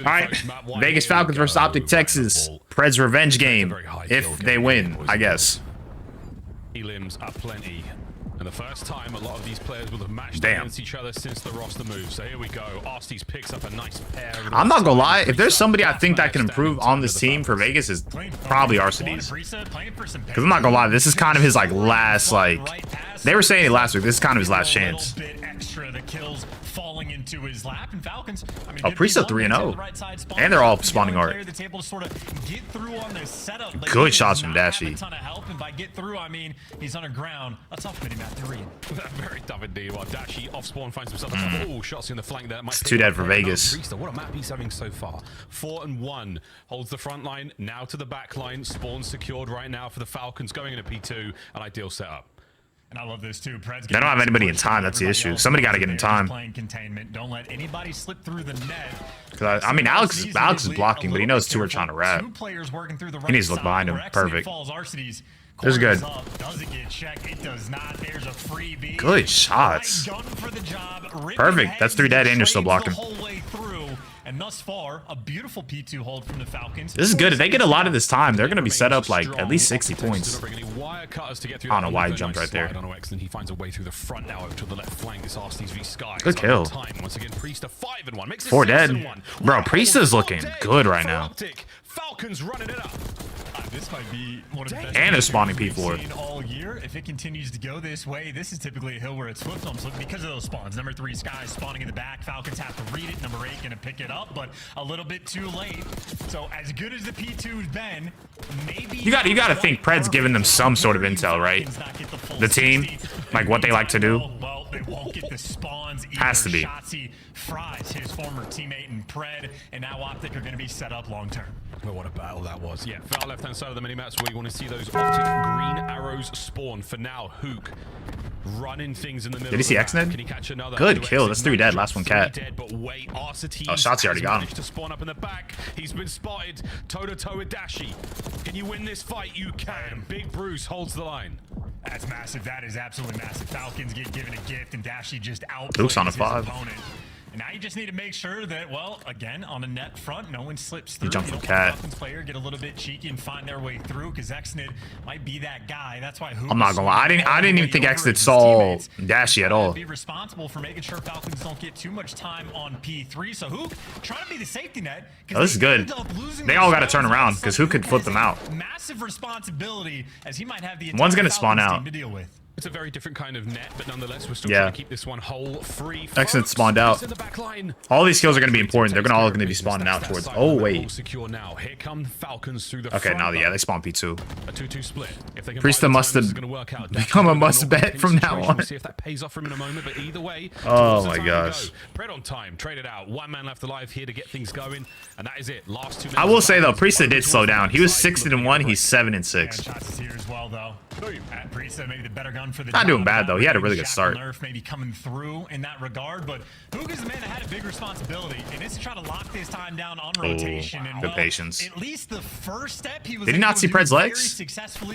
All right, Vegas Falcons versus Optic Texas. Preds revenge game if they win, I guess. Limbs are plenty. And the first time a lot of these players will have matched against each other since the roster move. So here we go. Arstees picks up a nice pair. I'm not gonna lie, if there's somebody I think that can improve on this team for Vegas, is probably Arstees. Because I'm not gonna lie, this is kind of his like last, like, they were saying it last week, this is kind of his last chance. Falling into his lap, and Falcons, I mean, oh, Priest's 3-0, and they're all spawning art. Good shots from Dashy. And by get through, I mean he's underground. That's off mini map 3. Very tough indeed. While Dashy off spawn finds himself oh, shots in the flank there. It's 2 dead for Vegas. Priester, what a map he's having so far. 4 and 1 holds the front line now to the back line. Spawn secured right now for the Falcons going into P2. An ideal setup. And I love this too. Preds they don't have anybody in time. That's the issue. Somebody got to get in time. Playing containment. Don't let anybody slip through the net. Because I mean, Alex is blocking, but he knows 2 are trying to wrap. He needs to look behind him. Perfect. This is good. Good shots. Perfect. That's 3 dead, and you're still blocking. And thus far, a beautiful P2 hold from the Falcons. This is good. If they get a lot of this time, they're going to be set up like at least 60 points. I don't know why he jumped right there. He finds a way through the front now over to the left flank. This Arstees v Sky. Good kill. Once again, Priester 5 and 1. Makes 4 dead. Bro, Priesta's looking good right now. Falcons running it up. This might be one of the best and they're spawning P4 all year. If it continues to go this way, this is typically a hill where it's flipped on. So because of those spawns, number 3 Sky spawning in the back. Falcons have to read it. Number 8 gonna pick it up, but a little bit too late. So as good as the P2's been, maybe you got to think Pred's giving them some sort of intel, right? The team, like what they like to do. Well, they won't get the spawns either. Has to be. Shotzi fries his former teammate in Pred, and now Optic are going to be set up long term. Well, what a battle that was. Yeah, for our left-hand side of the mini-maps, where you want to see those Optic green arrows spawn. For now, Hook running things in the middle. Did he see X-Ned? Can he catch another? Good kill. That's 3 dead. Last one cat. Dead, but wait, oh, Shotzi already got him. To spawn up in the back. He's been spotted toe-to-toe with Dashy. Can you win this fight? You can. Big Bruce holds the line. That's massive. That is absolutely massive. Falcons get given a gift, and Dashy just outplays Luke's on a his 5. opponent. And now you just need to make sure that, well, again, on the net front, no one slips through. You jump from cat. Falcons player get a little bit cheeky and find their way through, because Xnid might be that guy. That's why I'm not gonna lie. I didn't even think Xnid saw Dashy at all. Be responsible for making sure Falcons don't get too much time on P3. So Hook trying to be the safety net. Oh, this is good. They all got to turn around because Hook could flip them out. Massive responsibility, as he might have the one's gonna spawn out. To deal with. It's a very different kind of net, but nonetheless, we're still trying to keep this one whole free. Exit spawned out. All these kills are going to be important. They're all going to be spawning out towards. Oh wait. Secure now. Here come Falcons through the okay, now they spawn P2. A 2-2 split. If they can Priesta must have become a must bet from now on. See if that pays off for him in a moment, but either way. Oh my gosh. Pred on time, traded out. 1 man left alive here to get things going, and that is it. Last 2 minutes. I will say though, Priesta did slow down. He was 6-1. He's 7-6. Shots is here as well though. Priesta maybe the better gun for the not doing bad though. He had a really good start. Nerf maybe coming through in that regard, but Hook is the man that had a big responsibility, and it's to try to lock this time down on rotation. And good patience. At least the first step he was. Did he not see Pred's legs?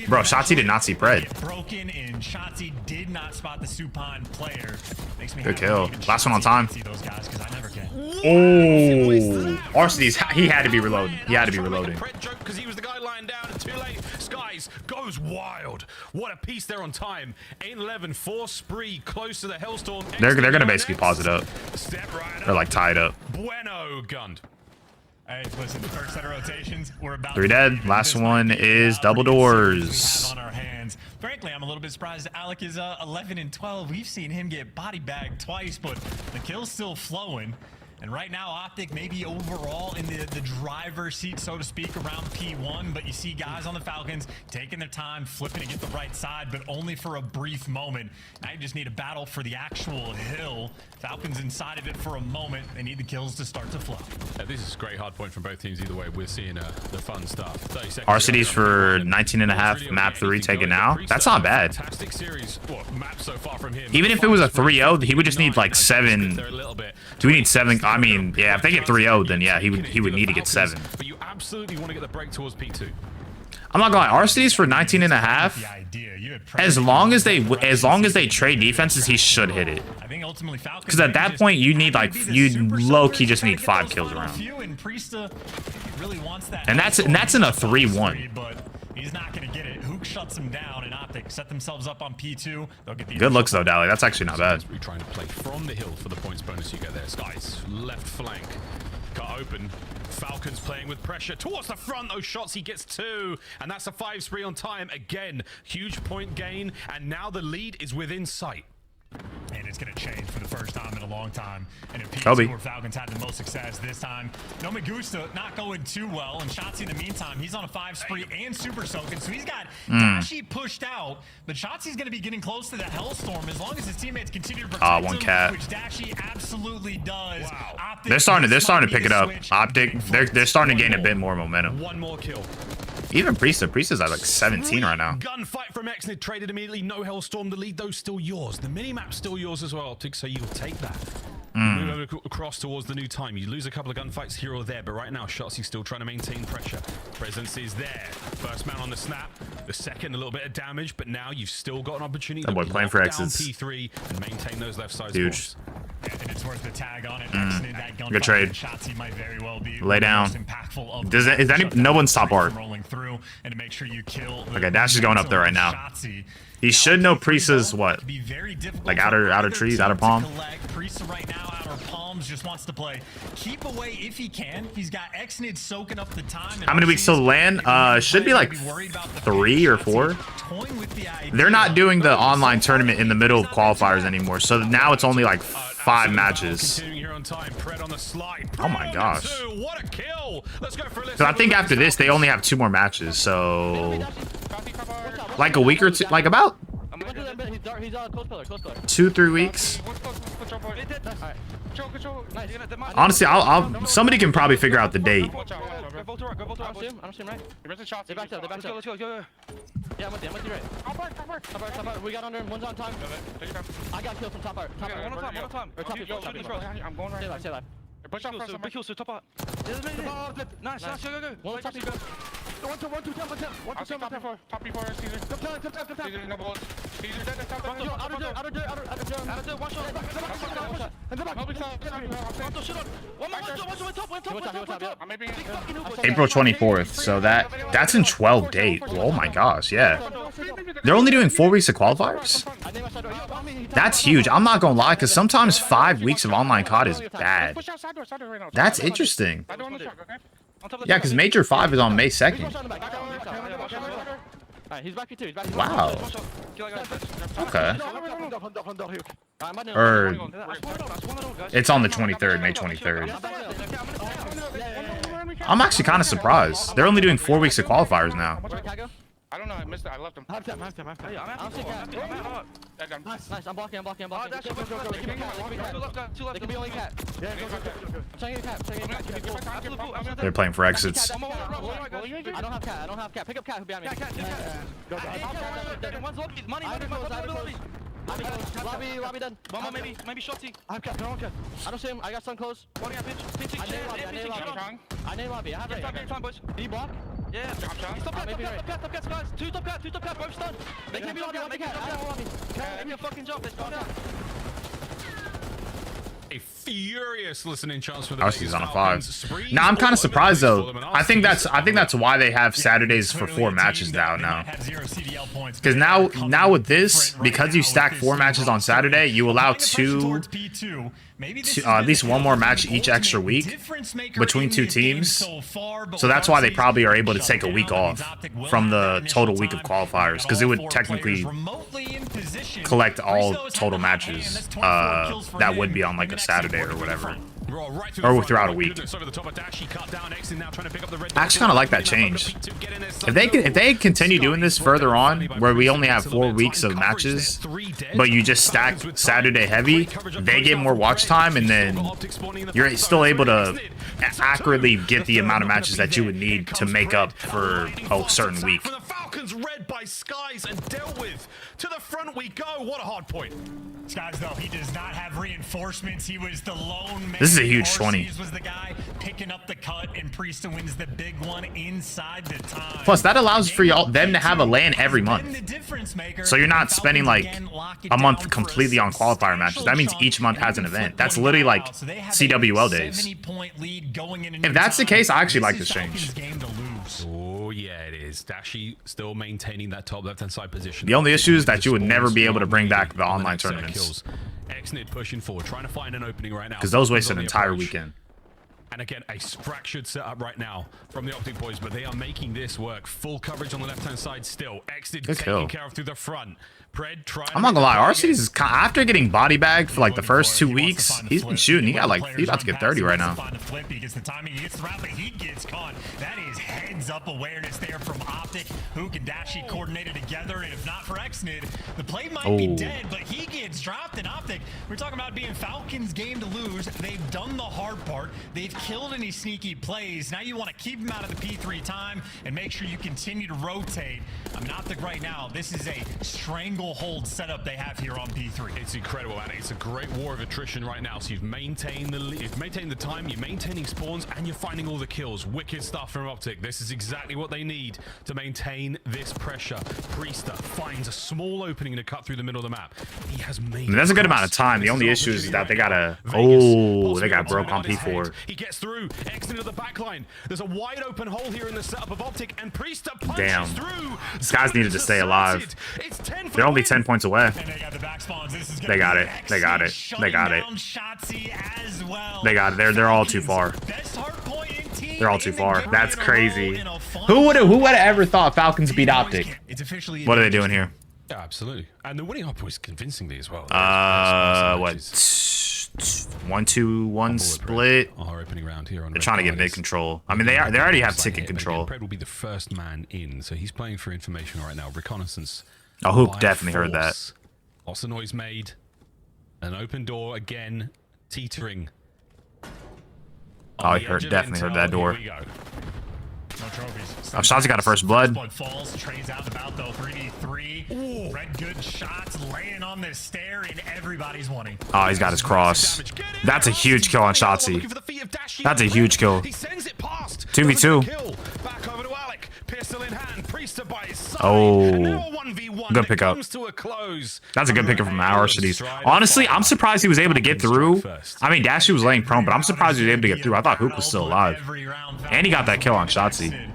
Bro, Shotzi did not see Pred. Broken, and Shotzi did not spot the supine player. Makes me good kill. Last one on time. See those guys because I never can. Oh, Arstees, he had to be reloading. He had to be reloading. Because he was the guy lying down and too late. Skies goes wild. What a piece there on time. 8-11, 4 spree, close to the Hellstorm. They're gonna basically pause it up. They're like tied up. Bueno gunned. Hey, listen, the first set of rotations, we're about 3 dead. Last one is double doors. On our hands. Frankly, I'm a little bit surprised Alec is 11-12. We've seen him get body bagged twice, but the kill's still flowing. And right now, Optic maybe overall in the driver's seat, so to speak, around P1. But you see guys on the Falcons taking their time, flipping to get the right side, but only for a brief moment. Now you just need a battle for the actual hill. Falcons inside of it for a moment. They need the kills to start to flow. This is a great hard point from both teams. Either way, we're seeing the fun stuff. Arstees for 19.5, map 3 taken now. That's not bad. Fantastic series. Well, map so far from him. Even if it was a 3-0, he would just need like 7. Do we need 7? I mean, yeah, if they get 3-0, then yeah, he would need to get 7. But you absolutely want to get the break towards P2. I'm not gonna lie, Arceus for 19 and a half. The idea. You had As long as they trade defenses, he should hit it. I think ultimately Falcons, Because at that point, you need like low key just need 5 kills around. And Priesta really wants that. And that's in a 3-1. But he's not gonna get it. Hook shuts him down, and Optic set themselves up on P2. They'll get the Good looks though, Dally. That's actually not bad. We're trying to play from the hill for the points bonus you get there. Skies left flank cut open. Falcons playing with pressure towards the front. Those shots, he gets 2, and that's a 5 spree on time. Again, huge point gain, and now the lead is within sight. And it's going to change for the first time in a long time. And if Kobe. where Falcons had the most success this time, No Magusta not going too well. And Shotzi in the meantime, he's on a 5 spree and super soaking. So he's got Dashi pushed out. But Shotzi's going to be getting close to the Hellstorm as long as his teammates continue to protect one him, cat. which Dashi absolutely does. Wow. Optic, They're starting to pick it up. switch. Optic, they're starting to gain a bit more momentum. One more kill. Even Priesta's at like 17 right now. Gunfight from Exnid, traded immediately. No Hellstorm. The lead, though, still yours. The minimap's still yours as well, Optic, so you'll take that. Move over across towards the new time. You lose a couple of gunfights here or there, but right now, Shotzi's still trying to maintain pressure. Presence is there. First man on the snap. The second, a little bit of damage, but now you've still got an opportunity That boy to playing for lock down Exits. P3 and maintain those left sides. Huge. And it's worth the tag on it. Exnid, that gunfight Good trade. with Shotzi might very well be Lay down. the most impactful of Is that any? No one's top art. rolling through and to make sure you kill the Okay, Dash is going up there right now. Shotzi. He should know Priesta's what? Could be very difficult Like for outer either trees, team outer to palm? collect. Priesta right now, outer palms, just wants to play keep away if he can. He's got Exnid soaking up the time. How many weeks till land? Should be like 3 or 4. They're not doing the online tournament in the middle of qualifiers anymore, so now it's only like 5 matches. Oh my gosh. What a kill. Let's go for a So I think after this, they only have 2 more matches, so like a week or 2, like about 2-3 weeks. Honestly, somebody can probably figure out the date. Yeah, I'm with you right. Top art. We got under him. One's on time. I got killed from top art. Top art. One on time. Or top art. I'm going right. Stay alive. Push out first. Big kills to top art. Nice. Go. One top. One to top before Caesar. Come down. No balls. Caesar dead. Outer dirt. One shot. And come back. April 24th, so that's in 12 days. Oh my gosh, yeah. They're only doing 4 weeks of qualifiers? That's huge. I'm not gonna lie, because sometimes 5 weeks of online COD is bad. That's interesting. Yeah, because Major 5 is on May 2nd. Wow. Okay. Or it's on the 23rd, May 23rd. I'm actually kind of surprised. They're only doing 4 weeks of qualifiers now. I don't know. I missed it. I left him. Nice. I'm blocking. They can be only cat. They're playing for exits. I don't have cat. Pick up cat. Who behind me? One's money. Lobby done. One more maybe Shotzi. I have cat. I don't see him. I got sun close. I name lobby. I have right. Did he block? Yeah. Top cat, guys. Two top cat, both stunned. They can't be lobby. Make a fucking jump. Let's go down. A furious listening chance for the Arceus on a 5. Now I'm kind of surprised though. I think that's why they have Saturdays for 4 matches now. Because now with this, because you stack 4 matches on Saturday, you allow at least one more match each extra week between 2 teams. So that's why they probably are able to take a week off from the total week of qualifiers, because it would technically collect all total matches that would be on like a Saturday or whatever, or throughout a week. I actually kind of like that change. If they continue doing this further on, where we only have 4 weeks of matches, but you just stack Saturday heavy, they get more watch time, and then you're still able to accurately get the amount of matches that you would need to make up for a certain week. Falcons read by Skies and dealt with. To the front we go. What a hard point. Skies, though, he does not have reinforcements. He was the lone man. This is a huge 20. Was the guy picking up the cut, and Priesta wins the big one inside the time. Plus, that allows for them to have a LAN every month. So you're not spending like a month completely on qualifier matches. That means each month has an event. That's literally like CWL days. If that's the case, I actually like this change. Oh, yeah, it is. Dashi still maintaining that top left-hand side position. The only issue is that you would never be able to bring back the online tournaments. Xnid pushing forward, trying to find an opening right now. Because those waste an entire weekend. And again, a fractured setup right now from the Optic boys, but they are making this work. Full coverage on the left-hand side still. Xnid taking care of through the front. Pred trying. I'm not gonna lie, RC's is after getting body bagged for like the first 2 weeks, he's been shooting. He got like, he's about to get 30 right now. He gets the timing, he gets the route, but he gets caught. That is heads-up awareness there from Optic. Hook and Dashi coordinated together, and if not for Xnid, the play might be dead, but he gets dropped in Optic. We're talking about being Falcons' game to lose. They've done the hard part. They've killed any sneaky plays. Now you want to keep them out of the P3 time and make sure you continue to rotate. I mean, Optic right now, this is a stranglehold setup they have here on P3. It's incredible, and it's a great war of attrition right now. So you've maintained the time, you're maintaining spawns, and you're finding all the kills. Wicked stuff from Optic. This is exactly what they need to maintain this pressure. Priesta finds a small opening to cut through the middle of the map. He has made. That's a good amount of time. The only issue is that they gotta. Oh, they got broke on P4. He gets through. X into the back line. There's a wide open hole here in the setup of Optic, and Priesta punches through. These guys needed to stay alive. They're only 10 points away. They got it. They got it. They got it. They got it. They're all too far. They're all too far. That's crazy. Who would have ever thought Falcons beat Optic? What are they doing here? Yeah, absolutely. And they're winning up was convincingly as well. What? 1-2-1 split. Our opening round here on They're trying to get mid control. I mean, they already have ticket control. Pred will be the first man in, so he's playing for information right now. Reconnaissance. Oh, Hook definitely heard that. Lots of noise made. An open door again, teetering. Oh, he definitely heard that door. No trophies. Oh, Shotzi got a first blood. Falls, trays out about though 3v3. Red good shots laying on this stair, and everybody's wanting. Oh, he's got his cross. That's a huge kill on Shotzi. That's a huge kill. 2v2. Oh, good pickup. That's a good pickup from our cities. Honestly, I'm surprised he was able to get through. I mean, Dashi was laying prone, but I'm surprised he was able to get through. I thought Hook was still alive. And he got that kill on Shotzi.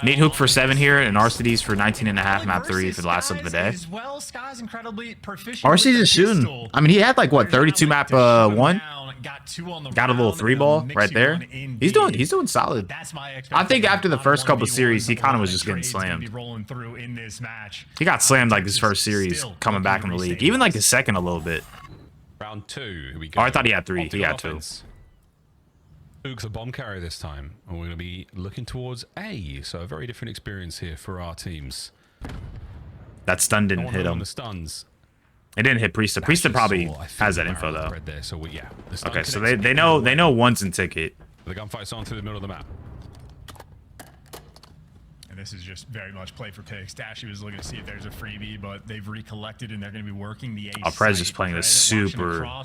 Need Hook for 7 here, and RCD's for 19.5 map 3 for the last of the day. RCD's is shooting. I mean, he had like what 32 map 1. Got a little 3 ball right there. He's doing solid. I think after the first couple series, he kind of was just getting slammed. He got slammed like his first series coming back in the league, even like his second a little bit. Round 2. Here we go. Oh, I thought he had 3. He had 2. Hook's a bomb carrier this time, and we're going to be looking towards A. So a very different experience here for our teams. That stun didn't hit him. The stuns. It didn't hit Priesta. Priesta probably has that info though. There, so yeah, okay, so they know one's in ticket. The gunfight's on through the middle of the map. And this is just very much play for picks. Dashi was looking to see if there's a freebie, but they've recollected and they're going to be working the A. Oh, Prez just playing this super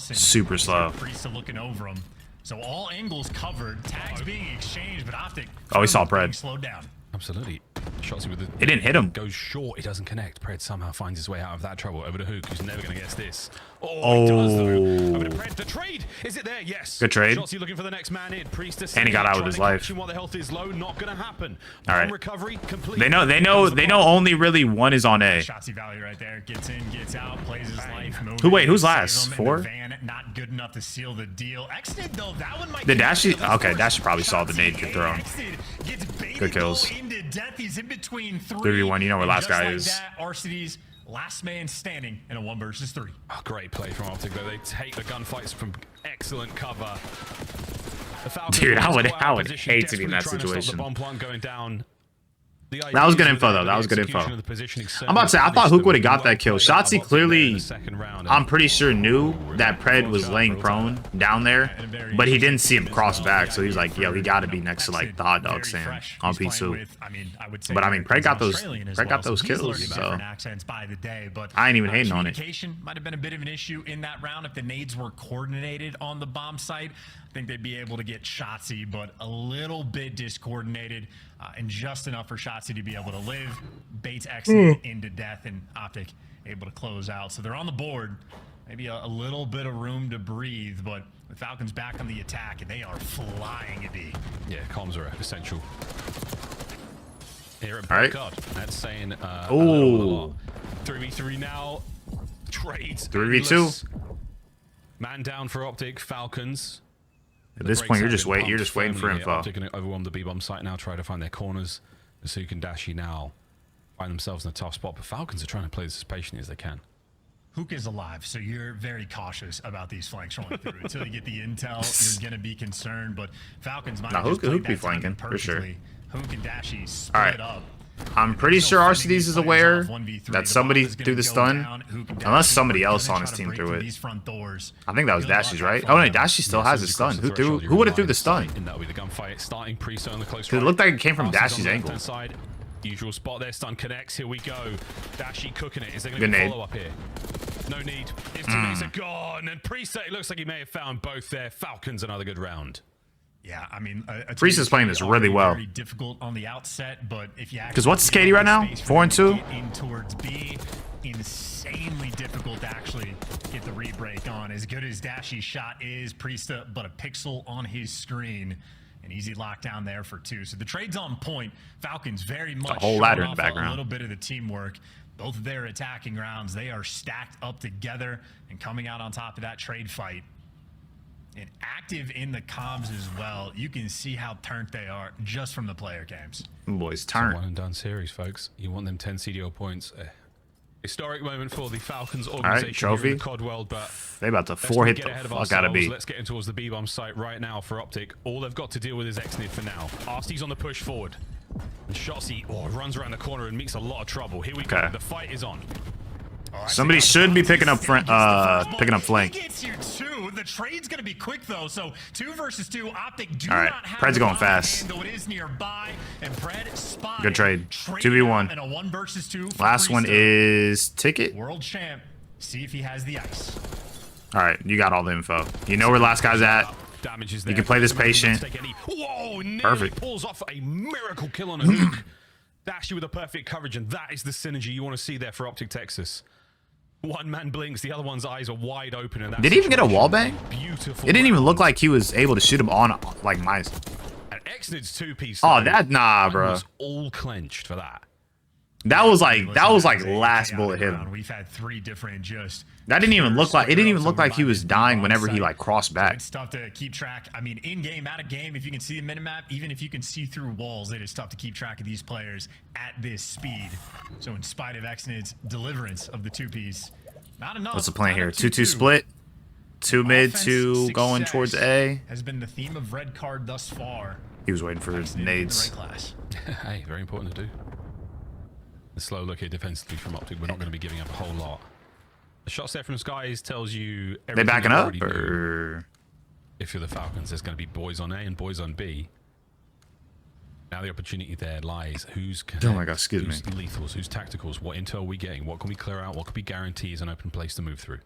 slow. Priesta looking over him. So all angles covered, tags being exchanged, but Optic. Oh, he saw Pred. Slowed down. Absolutely. Shotzi with it didn't hit him. Goes short. It doesn't connect. Pred somehow finds his way out of that trouble. Over to Hook, who's never going to guess this. Oh, he does though. Over to Pred. The trade. Is it there? Yes. Good trade. Shotzi looking for the next man in. Priesta and he got out with his life. While the health is low, not going to happen. All right. Recovery complete. They know only really one is on A. Shotzi Valley right there. Gets in, gets out, plays his life. Who's last? 4? Not good enough to seal the deal. Xnid though, that one might. The Dashi. Okay, Dashi probably saw the nade get thrown. Good kills. 3v1. You know where last guy is. RCD's last man standing in a 1 versus 3. Oh, great play from Optic though. They take the gunfights from excellent cover. Dude, I would hate to be in that situation. The bomb plant going down. That was good info, though. That was good info. I'm about to say, I thought Hook would have got that kill. Shotzi clearly, I'm pretty sure, knew that Pred was laying prone down there, but he didn't see him cross back, so he was like, yo, he got to be next to, like, the hot dog stand on P2. But, I mean, Pred got those kills, so I ain't even hating on it. Might have been a bit of an issue in that round if the nades were coordinated on the bomb site. I think they'd be able to get Shotzi, but a little bit discoordinated and just enough for Shotzi to be able to live. Bates exited into death, and Optic able to close out. So they're on the board. Maybe a little bit of room to breathe, but the Falcons back on the attack, and they are flying at B. Yeah, comms are essential. Here at right. God, that's saying 3v3 now. Trades. 3v2. Man down for Optic Falcons. At this point, you're just waiting for info. Optic going to overwhelm the B-bomb site now, try to find their corners. So you can Dashi now find themselves in a tough spot, but Falcons are trying to play this as patiently as they can. Hook is alive, so you're very cautious about these flanks rolling through. Until you get the intel, you're going to be concerned, but Falcons might just play that flanking for sure. Hook and Dashi split up. I'm pretty sure RCDs is aware that somebody threw the stun, unless somebody else on his team threw it. I think that was Dashi's, right? Oh no, Dashi still has his stun. Who would have threw the stun? That'll be the gunfight starting pre-so in the close. It looked like it came from Dashi's angle. Usual spot there, stun connects. Here we go. Dashi cooking it. Is there going to be a follow up here? No need. His teammates are gone, and pre-so it looks like he may have found both there. Falcons another good round. Yeah, I mean, Priest is playing this really well. Very difficult on the outset, but if you because what's KD right now? 4-2. In towards B, insanely difficult to actually get the re-break on. As good as Dashi's shot is, Priesta, but a pixel on his screen. An easy lockdown there for 2. So the trade's on point. Falcons very much a whole ladder in the background. A little bit of the teamwork. Both of their attacking rounds, they are stacked up together and coming out on top of that trade fight. And active in the comms as well. You can see how turned they are just from the player games. Boys, turn. One and done series, folks. You want them 10 CDO points. Historic moment for the Falcons organization. Right, trophy. In the COD world, but they about to 4-hit the fuck out of B. Let's get in towards the B-bomb site right now for Optic. All they've got to deal with is Xnid for now. RC's on the push forward. And Shotzi runs around the corner and meets a lot of trouble. Here we go. The fight is on. Somebody should be picking up flank. Gets here too. The trade's gonna be quick though. So 2 versus 2. Optic do not have Pred's going fast. Though it is nearby, and Pred spotted. Good trade. 2v1. And a 1 versus 2. Last one is Ticket. World champ. See if he has the ice. All right, you got all the info. You know where last guy's at. Damages you can play this patient. Whoa, perfect. Pulls off a miracle kill on a Hook. Dash you with a perfect coverage, and that is the synergy you want to see there for Optic Texas. One man blinks, the other one's eyes are wide open. And did he even get a wall bang? Beautiful. It didn't even look like he was able to shoot him on like my. And Xnid's 2-piece. Oh, that bro. Was all clenched for that. That was like last bullet hit him. We've had 3 different just. That didn't even look like it. Didn't even look like he was dying whenever he like crossed back. It's tough to keep track. I mean, in game, out of game, if you can see the minimap, even if you can see through walls, it is tough to keep track of these players at this speed. So, in spite of Xnid's deliverance of the 2-piece, not enough. What's the plan here? 2-2 split. 2 mid, 2 going towards A. Has been the theme of red card thus far. He was waiting for nades. Hey, very important to do. The slow look here defensively from Optic. We're not going to be giving up a whole lot. The shots there from the skies tells you everything. They backing up, or if you're the Falcons, there's going to be boys on A and boys on B. Now the opportunity there lies. Who's oh my god, excuse who's lethals? Who's tacticals? What intel are we getting? What can we clear out? What could be guarantees an open place to move through?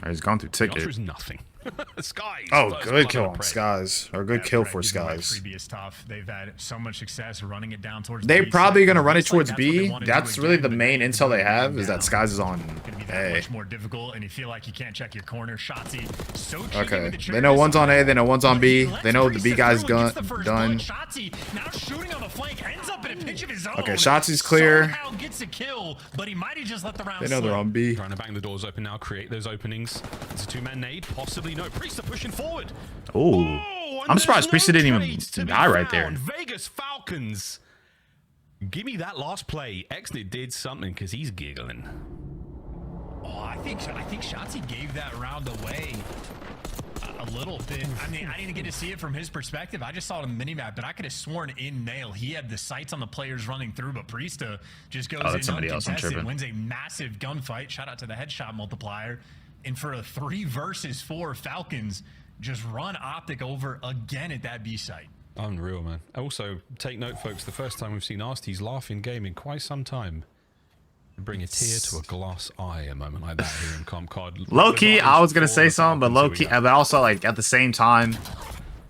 He's gone through Ticket. The answer is nothing. Skies. Oh, good kill on Skies. Or good kill for Skies. Previous tough. They've had so much success running it down towards They're probably going to run it towards B. That's really the main intel they have, is that Skies is on A. Much more difficult, and you feel like you can't check your corner. Shotzi, so okay. They know one's on A, they know one's on B. They know the B guy's done. Shotzi now shooting on the flank, ends up in a pitch of his own. Okay, Shotzi's clear. Gets a kill, but he might have just let the round They know they're on B. Trying to bang the doors open now, create those openings. It's a 2-man nade, possibly no. Priest are pushing forward. Oh, I'm surprised Priest didn't even die right there. Vegas Falcons. Give me that last play. Xnid did something because he's giggling. Oh, I think Shotzi gave that round away a A little bit. I mean, I didn't get to see it from his perspective. I just saw it on the minimap, but I could have sworn in Nail he had the sights on the players running through, but Priesta just goes in somebody else. I'm tripping. wins a massive gunfight. Shout out to the headshot multiplier. And for a 3 versus 4, Falcons just run Optic over again at that B site. Unreal, man. Also, take note, folks, the first time we've seen Arsty's laugh in game in quite some time. Bring a tear to a glass eye, a moment like that here in Comp Card. Low key, I was gonna say something, but low key, but also like at the same time,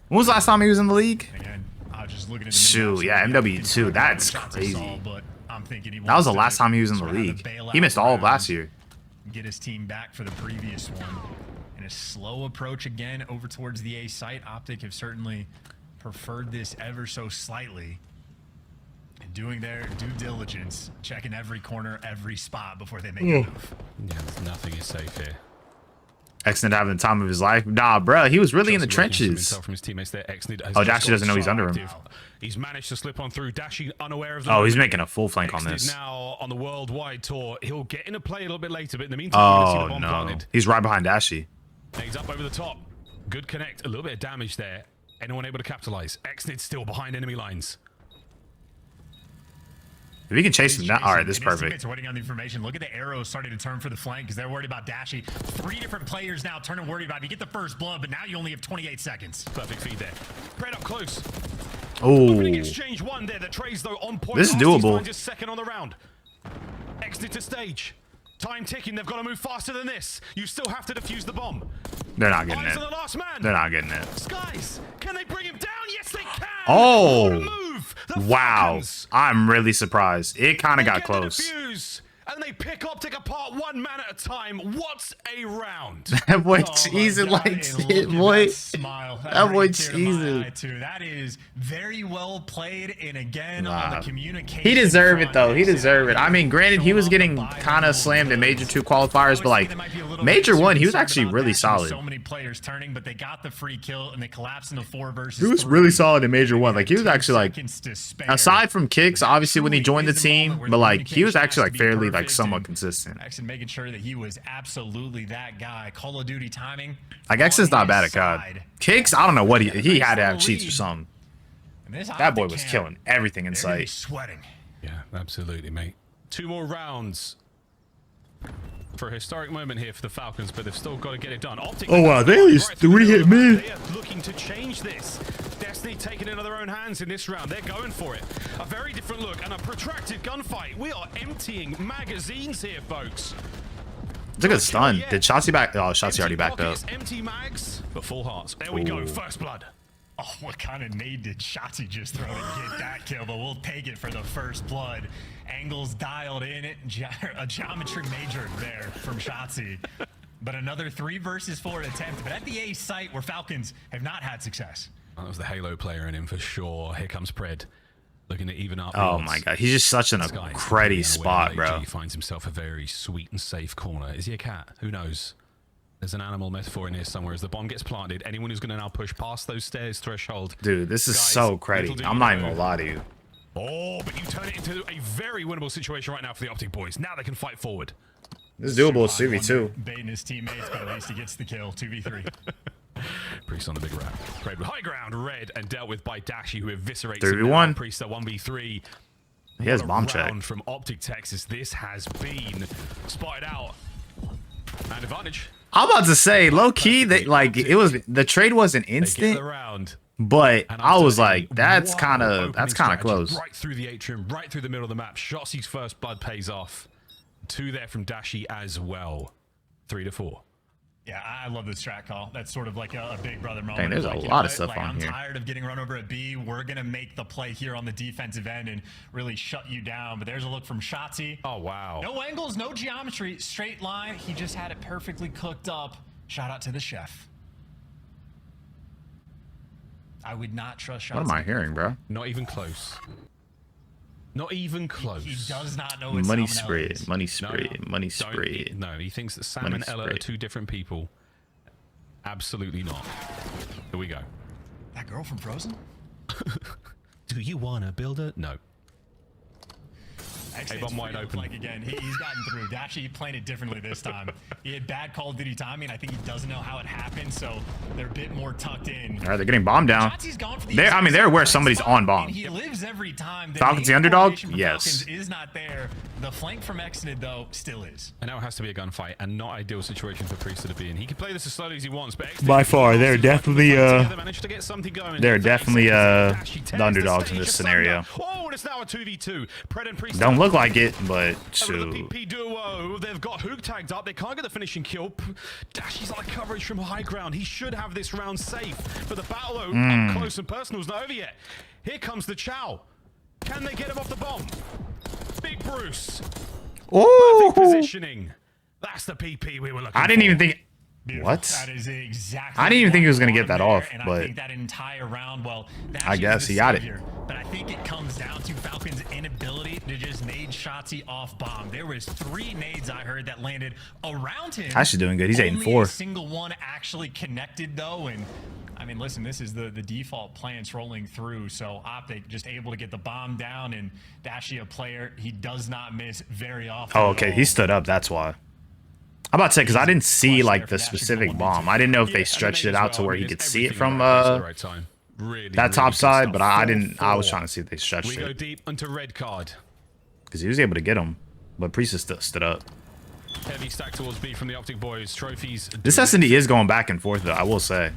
when was the last time he was in the league? Again, I was just looking at Shoot, yeah, MW2. That's crazy. That was the last time he was in the league. He missed all of last year. Get his team back for the previous one. And a slow approach again over towards the A site. Optic have certainly preferred this ever so slightly. And doing their due diligence, checking every corner, every spot before they make a move. Yeah, nothing is safe here. Exnid having the time of his life. Nah, bro, he was really in the trenches. From his teammates there. Oh, Dashy doesn't know he's under him. He's managed to slip on through. Dashy unaware of the Oh, he's making a full flank on this. Now on the worldwide tour. He'll get into play a little bit later, but in the meantime, we're going to see the bomb planted. He's right behind Dashy. He's up over the top. Good connect. A little bit of damage there. Anyone able to capitalize? Exnid still behind enemy lines. If he can chase him, all right, this is perfect. Are waiting on the information. Look at the arrows starting to turn for the flank because they're worried about Dashy. 3 different players now turning worried about it. You get the first blood, but now you only have 28 seconds. Perfect feed there. Right up close. Oh, exchange 1 there. The trays though on point. This is doable. Just second on the round. Exit to stage. Time ticking. They've got to move faster than this. You still have to defuse the bomb. They're not getting Eyes it. on the last man. They're not getting it. Skies, can they bring him down? Yes, they can. Oh, wow. I'm really surprised. It kind of got close. Defuse, and they pick Optic apart 1 man at a time. What a round. That boy cheesing like shit, boy. That boy cheesing. That is very well played. And again, on the communication. He deserved it, though. He deserved it. I mean, granted, he was getting kind of slammed in Major 2 qualifiers, but like Major 1, he was actually really solid. So many players turning, but they got the free kill and they collapsed into 4 versus 3. He was really solid in Major 1. Like, he was actually like, aside from kicks, obviously when he joined the team, but like, he was actually like fairly like somewhat consistent. And making sure that he was absolutely that guy. Call of Duty timing. Like, X is not bad at COD. Kicks, I don't know what he had to have cheats or something. That boy was killing everything in sight. Sweating. Yeah, absolutely, mate. 2 more rounds for a historic moment here for the Falcons, but they've still got to get it done. Optic, oh wow, they only 3 hit me. They are looking to change this. Destiny taking it into their own hands in this round. They're going for it. A very different look and a protracted gunfight. We are emptying magazines here, folks. It's a good stun. Did Shotzi back? Oh, Shotzi already backed up. Empty mags, but full hearts. There we go. First blood. Oh, what kind of nade did Shotzi just throw to get that kill? But we'll take it for the first blood. Angles dialed in it. A geometry major there from Shotzi. But another 3 versus 4 attempt. But at the A site where Falcons have not had success. That was the Halo player in him for sure. Here comes Pred. Looking to even up. Oh my god, he's just such in a cruddy spot, bro. He finds himself a very sweet and safe corner. Is he a cat? Who knows? There's an animal metaphor in here somewhere. As the bomb gets planted, anyone who's going to now push past those stairs threshold. Dude, this is so cruddy. I'm not even gonna lie to you. Oh, but you turn it into a very winnable situation right now for the Optic boys. Now they can fight forward. This is doable. 2v2. Baiting his teammates, but at least he gets the kill. 2v3. Priest on the big rat. Played with high ground, red, and dealt with by Dashy, who eviscerates 3v1. Priest at 1v3. He has bomb check. From Optic Texas. This has been spotted out. And advantage. I'm about to say, low key, that like it was the trade wasn't instant, but I was like, that's kind of close. Right through the atrium, right through the middle of the map. Shotzi's first blood pays off. 2 there from Dashy as well. 3 to 4. Yeah, I love this strat call. That's sort of like a big brother moment. Dang, there's a lot of stuff on here. I'm tired of getting run over at B. We're going to make the play here on the defensive end and really shut you down. But there's a look from Shotzi. Oh, wow. No angles, no geometry, straight line. He just had it perfectly cooked up. Shout out to the chef. I would not trust Shotzi. What am I hearing, bro? Not even close. Not even close. He does not know it's money spread. Money spread. Money spread. No, he thinks that Sam and Ella are 2 different people. Absolutely not. Here we go. That girl from Frozen? Do you want to build a... No. A-bomb wide open. Like again, he's gotten through. Dashy playing it differently this time. He had bad Call of Duty timing. I think he doesn't know how it happened, so they're a bit more tucked in. All right, they're getting bombed down. I mean, they're where somebody's on bomb. He lives every time. Falcons the underdog? Yes. Falcons is not there. The flank from Exodus, though, still is. And now it has to be a gunfight, and not ideal situation for Priest to be in. He can play this as slowly as he wants, but by far, they're definitely the underdogs in this scenario. Oh, and it's now a 2v2. Pred and Priest Don't look like it, but the shoot. PP duo, they've got Hook tagged up. They can't get the finishing kill. Dashy's on coverage from high ground. He should have this round safe. But the battle up close and personal is not over yet. Here comes the Chow. Can they get him off the bomb? Big Bruce. Oh, perfect positioning. That's the PP we were looking for. I didn't even think. Beautiful. What? That is exactly. I didn't even think he was going to get that off, and but I think that entire round, well, I guess he got it. But I think it comes down to Falcons' inability to just nade Shotzi off bomb. There was 3 nades I heard that landed around him. Actually doing good. He's 8 and 4. Only a single one actually connected though, and I mean, listen, this is the default plants rolling through. So Optic just able to get the bomb down, and Dashy, a player, he does not miss very often. Oh, okay. He stood up. That's why. I'm about to say, because I didn't see like the specific bomb. I didn't know if they stretched it out to where he could see it from that top side, but I didn't. I was trying to see if they stretched it. We go it deep onto red card because he was able to get him, but Priest still stood up. Heavy stack towards B from the Optic boys. Trophies. This S&D is going back and forth, though. I will say.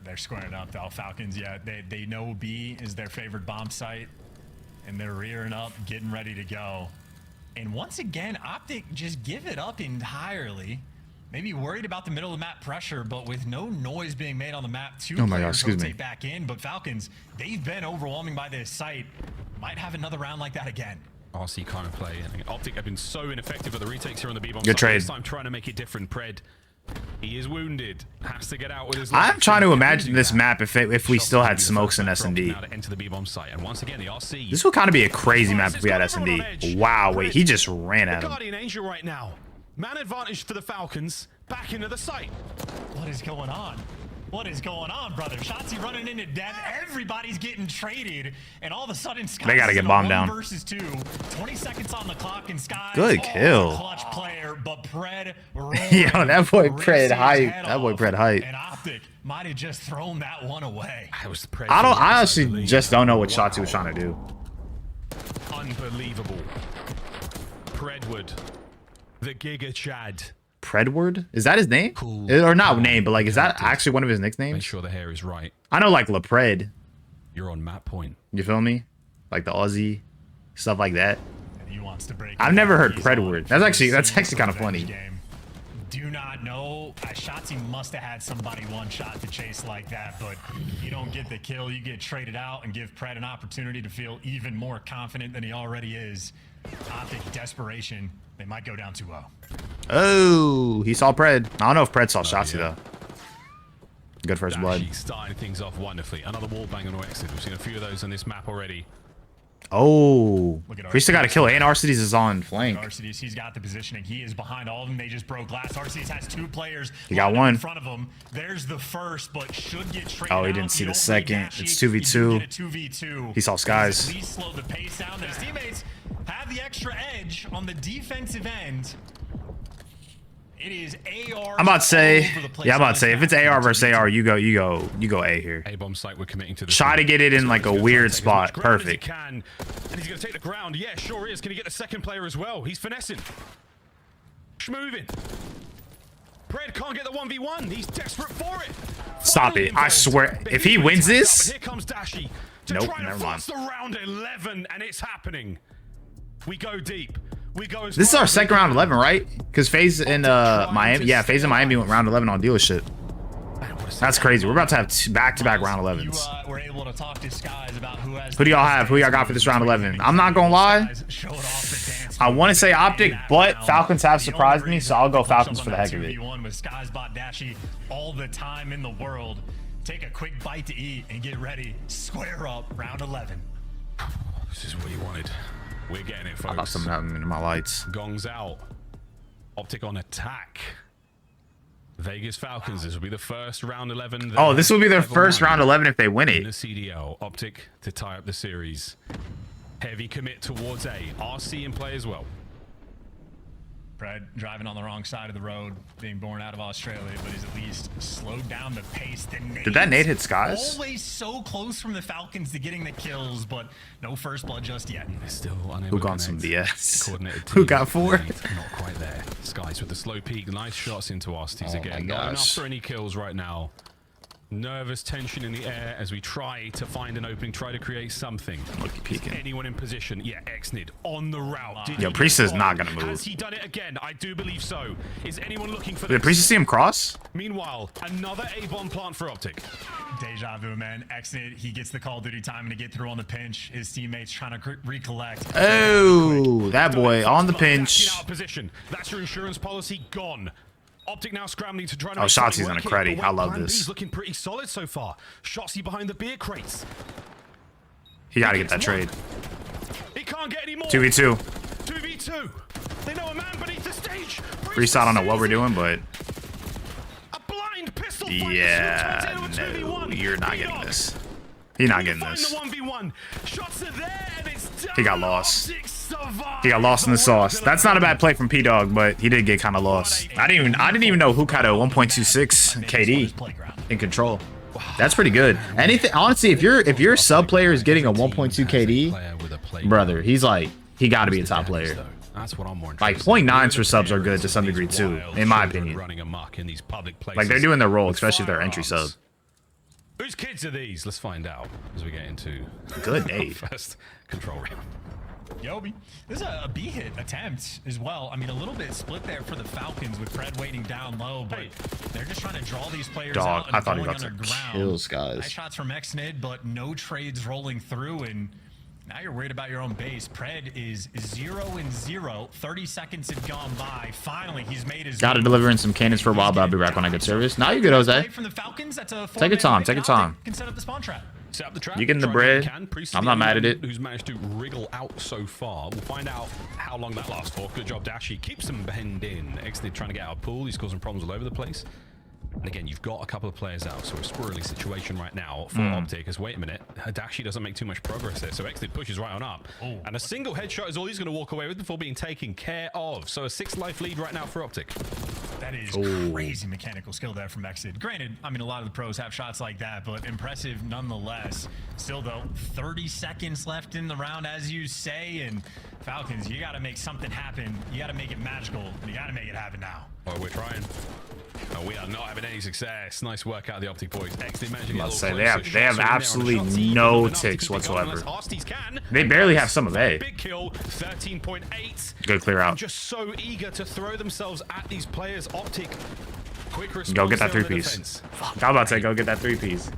They're squaring up, though. Falcons, yeah, they know B is their favorite bomb site, and they're rearing up, getting ready to go. And once again, Optic just give it up entirely. Maybe worried about the middle of the map pressure, but with no noise being made on the map, 2 players rotate back in. But Falcons, they've been overwhelming by this site. Might have another round like that again. RC kind of play. I think Optic have been so ineffective at the retakes here on the B-bomb. Good trade. This time trying to make it different. Pred, he is wounded. Has to get out with his. I'm trying to imagine this map if we still had smokes in S&D. Enter the B-bomb site, and once again the RC. This would kind of be a crazy map if we had S&D. Wow, wait, he just ran at him. Guardian Angel right now. Man advantage for the Falcons. Back into the site. What is going on? What is going on, brother? Shotzi running into death. Everybody's getting traded, and all of a sudden, Sky they gotta get bombed down. Versus 2. 20 seconds on the clock, and Sky. Good kill. Clutch player, but Pred. Yo, that boy Pred height. That boy Pred height. And Optic might have just thrown that one away. I actually just don't know what Shotzi was trying to do. Unbelievable. Predwood, the Giga Chad. Predward? Is that his name? Cool. Or not name, but like, is that actually one of his nicknames? Make sure the hair is right. I know like LaPred. You're on map point. You feel me? Like the Aussie stuff like that. He wants to break. I've never heard Predward. That's actually kind of funny. Do not know. Shotzi must have had somebody one shot to chase like that, but you don't get the kill. You get traded out and give Pred an opportunity to feel even more confident than he already is. Optic desperation. They might go down 2-0. Oh, he saw Pred. I don't know if Pred saw Shotzi though. Good first blood. She's starting things off wonderfully. Another wall bang on exit. We've seen a few of those on this map already. Oh, we still got to kill it. And Arcides is on flank. Arcides, he's got the positioning. He is behind all of them. They just broke glass. Arcides has 2 players. He got one in front of him. There's the first, but should get traded. Oh, he didn't see the second. It's 2v2. 2v2. He saw Skies. At least slow the pace down. His teammates have the extra edge on the defensive end. It is AR. I'm about to say, yeah, I'm about to say, if it's AR versus AR, you go A here. A-bomb site, we're committing to the try to get it in like a weird spot. Perfect. And he's going to take the ground. Yeah, sure is. Can he get the second player as well? He's finessing. Moving. Pred can't get the 1v1. He's desperate for it. Stop it. I swear. If he wins this. Here comes Dashy. Nope, never mind. The round 11, and it's happening. We go deep. This is our second round 11, right? Because FaZe in Miami, yeah, FaZe in Miami went round 11 on dealership. That's crazy. We're about to have back-to-back round 11s. Were able to talk to Skies about who do y'all have? Who y'all got for this round 11? I'm not gonna lie. I want to say Optic, but Falcons have surprised me, so I'll go Falcons for the heck of it. With Skies bot Dashy all the time in the world. Take a quick bite to eat and get ready. Square up round 11. This is what you wanted. We're getting it, folks. I lost some in my lights. Gongs out. Optic on attack. Vegas Falcons. This will be the first round 11. Oh, this will be their first round 11 if they win it. In the CDL. Optic to tie up the series. Heavy commit towards A. RC in play as well. Fred driving on the wrong side of the road, being born out of Australia, but he's at least slowed down the pace. Did that nade hit Skies? Always so close from the Falcons to getting the kills, but no first blood just yet. Still unable Who to got some connect. BS? Coordinated Who team. got 4? Not quite there. Skies with the slow peak. Nice shots into Arsities Oh again. my Not enough gosh. for any kills right now. Nervous tension in the air as we try to find an opening, try to create something. Look, he peeking. Anyone in position? Yeah, Exnid on the route. Did Yo, he Priest get is not spotted? gonna move. Has he done it again? I do believe so. Is anyone looking for Did this? Priest see him cross? Meanwhile, another A-bomb plant for Optic. Deja vu, man. Exit, he gets the Call of Duty time to get through on the pinch. His teammates trying to recollect. Oh, that boy on the Backing pinch. out of position. That's your insurance policy gone. Optic now scrambling to try to Oh, make Shotzi's something on a work here. credit. But I love Plan this. B's looking pretty solid so far. Shotzi behind the beer crates. He got to get that trade. He can't get any more. 2v2. 2v2. They know a man beneath the stage. Priest, I don't know what we're doing, but A blind pistol fight yeah, turns into a no, 2v1. you're not getting P-Dog. this. He's not getting Find this. the 1v1. Shots are there and it's done. He got lost. Optic survived. He got lost in the sauce. That's not a bad play from P-Dog, but he did get kind of lost. I didn't even know Hook had a 1.26 KD in control. That's pretty good. Anything, honestly, if your sub player is getting a 1.2 KD, brother, he got to be a top player. That's what I'm more Like 0.9s for subs are good to some degree too, in my opinion. Running amok in these public places. Like they're doing their role, especially if they're entry sub. Whose kids are these? Let's find out as we get into Good nade. first control round. Yobi. This is a B hit attempt as well. I mean, a little bit split there for the Falcons with Fred waiting down low, but they're just trying to draw these players Dog, out and I thought he going was about to underground. kill Skies. Nice shots from Xnid, but no trades rolling through, and now you're worried about your own base. Pred is 0-0. 30 seconds have gone by. Finally, he's made his Got to move. deliver in some cannons for a while, but I'll be back when I get service. Now you're good, Jose. From the Falcons, that's a Take your time, take your time. Can set up the spawn trap. Set up the trap. You getting the try bread? what you can. Priest is I'm the not mad only at one it. Who's managed to wriggle out so far. We'll find out how long that lasts for. Good job, Dashi. Keeps them penned in. Exnid trying to get out of pool. He's causing problems all over the place. And again, you've got a couple of players out, so a squirrely situation right now for Optic. As wait a minute, Dashi doesn't make too much progress there, so Exnid pushes right on up. And a single headshot is all he's going to walk away with before being taken care of. So a 6-life lead right now for Optic. That is crazy mechanical skill there from Exid. Granted, I mean, a lot of the pros have shots like that, but impressive nonetheless. Still, though, 30 seconds left in the round, as you say, and Falcons, you got to make something happen. You got to make it magical, and you got to make it happen now. Oh, we're trying. Oh, we are not having any success. Nice work out of the Optic boys. Exnid managed to get a little Say, closer. they have Shots are in there on the absolutely shots, even no enough to ticks keep it going whatsoever. unless Arsties can. They barely have some of A. Big kill, 13.8. Good clear out. Just so eager to throw themselves at these players. Optic, quick response. Go get that there on the 3-piece. defense. Fuck, I'm about to say go get that 3-piece.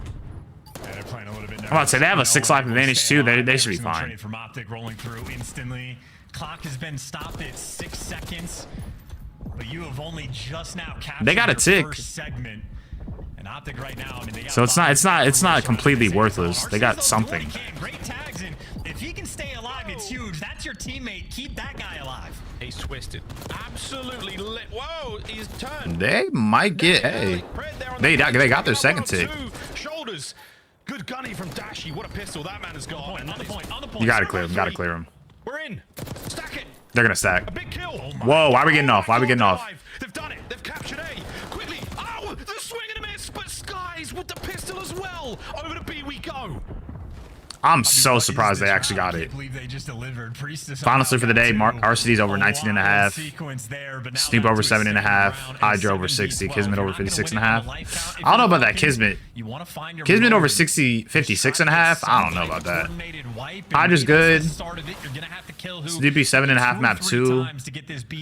Yeah, they're playing a little bit I'm about to say they have a 6-life advantage too. They should be fine. Trade from Optic rolling through instantly. Clock has been stopped at 6 seconds. But you have only just now captured They got a your tick. first segment. And Optic right now, I mean, they got So it's not completely RC's worthless. They got doing something. what he can. Great tags, and if he can stay alive, it's huge. That's your teammate. Keep that guy alive. He's twisted. Absolutely lit. Whoa, he's turned. They might get A. They got their second tick. Shoulders. Good gunny from Dashi. What a pistol that man has got. On the point. You gotta clear him. Gotta clear him. We're in. Stack it. They're gonna stack. A big kill. Whoa, why are we getting off? Why are we getting off? They've done it. They've captured A. Quickly. Oh, the swing and a miss, but Skies with the pistol as well. Over to B we go. I'm so surprised they actually got it. Honestly, for the day, RCD's over 19.5. Snoop over 7.5. Hydra over 60. Kismet over 56.5. I don't know about that Kismet. Kismet over 56.5. I don't know about that. Hydra's good. Snoopy 7.5 map 2.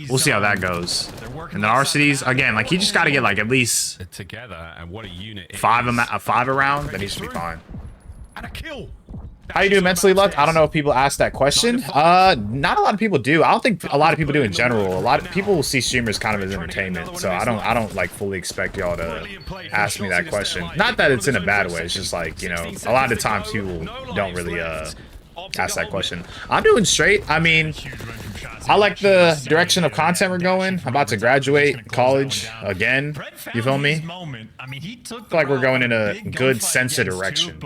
We'll see how that goes. And the RCD's again, like he just got to get like at least together, and what a unit. 5 around, then he should be fine. And a kill. How you doing mentally, Luck? I don't know if people ask that question. Not a lot of people do. I don't think a lot of people do in general. A lot of people will see streamers kind of as entertainment. So I don't like fully expect y'all to ask me that question. Not that it's in a bad way. It's just like, you know, a lot of times people don't really ask that question. I'm doing straight. I mean, I like the direction of content we're going. I'm about to graduate college again. You feel me? I mean, he took I feel like we're going in a good sense of direction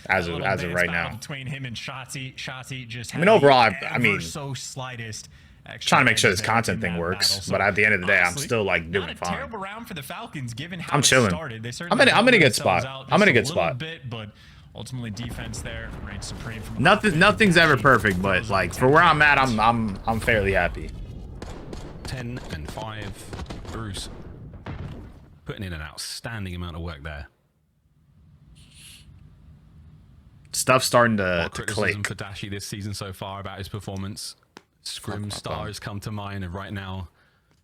as of right now. Between him and Shotzi just I mean, overall, I mean, so slightest. Trying to make sure this content thing works, but at the end of the day, I'm still like doing fine. Terrible round for the Falcons, given how I'm chilling. I'm in a good spot. I'm in a good spot. But ultimately, defense there reigns supreme. Nothing's ever perfect, but like for where I'm at, I'm fairly happy. 10 and 5, Bruce putting in an outstanding amount of work there. Stuff's starting to criticism click. for Dashi this season so far about his performance. Scrim Star has come to mind, and right now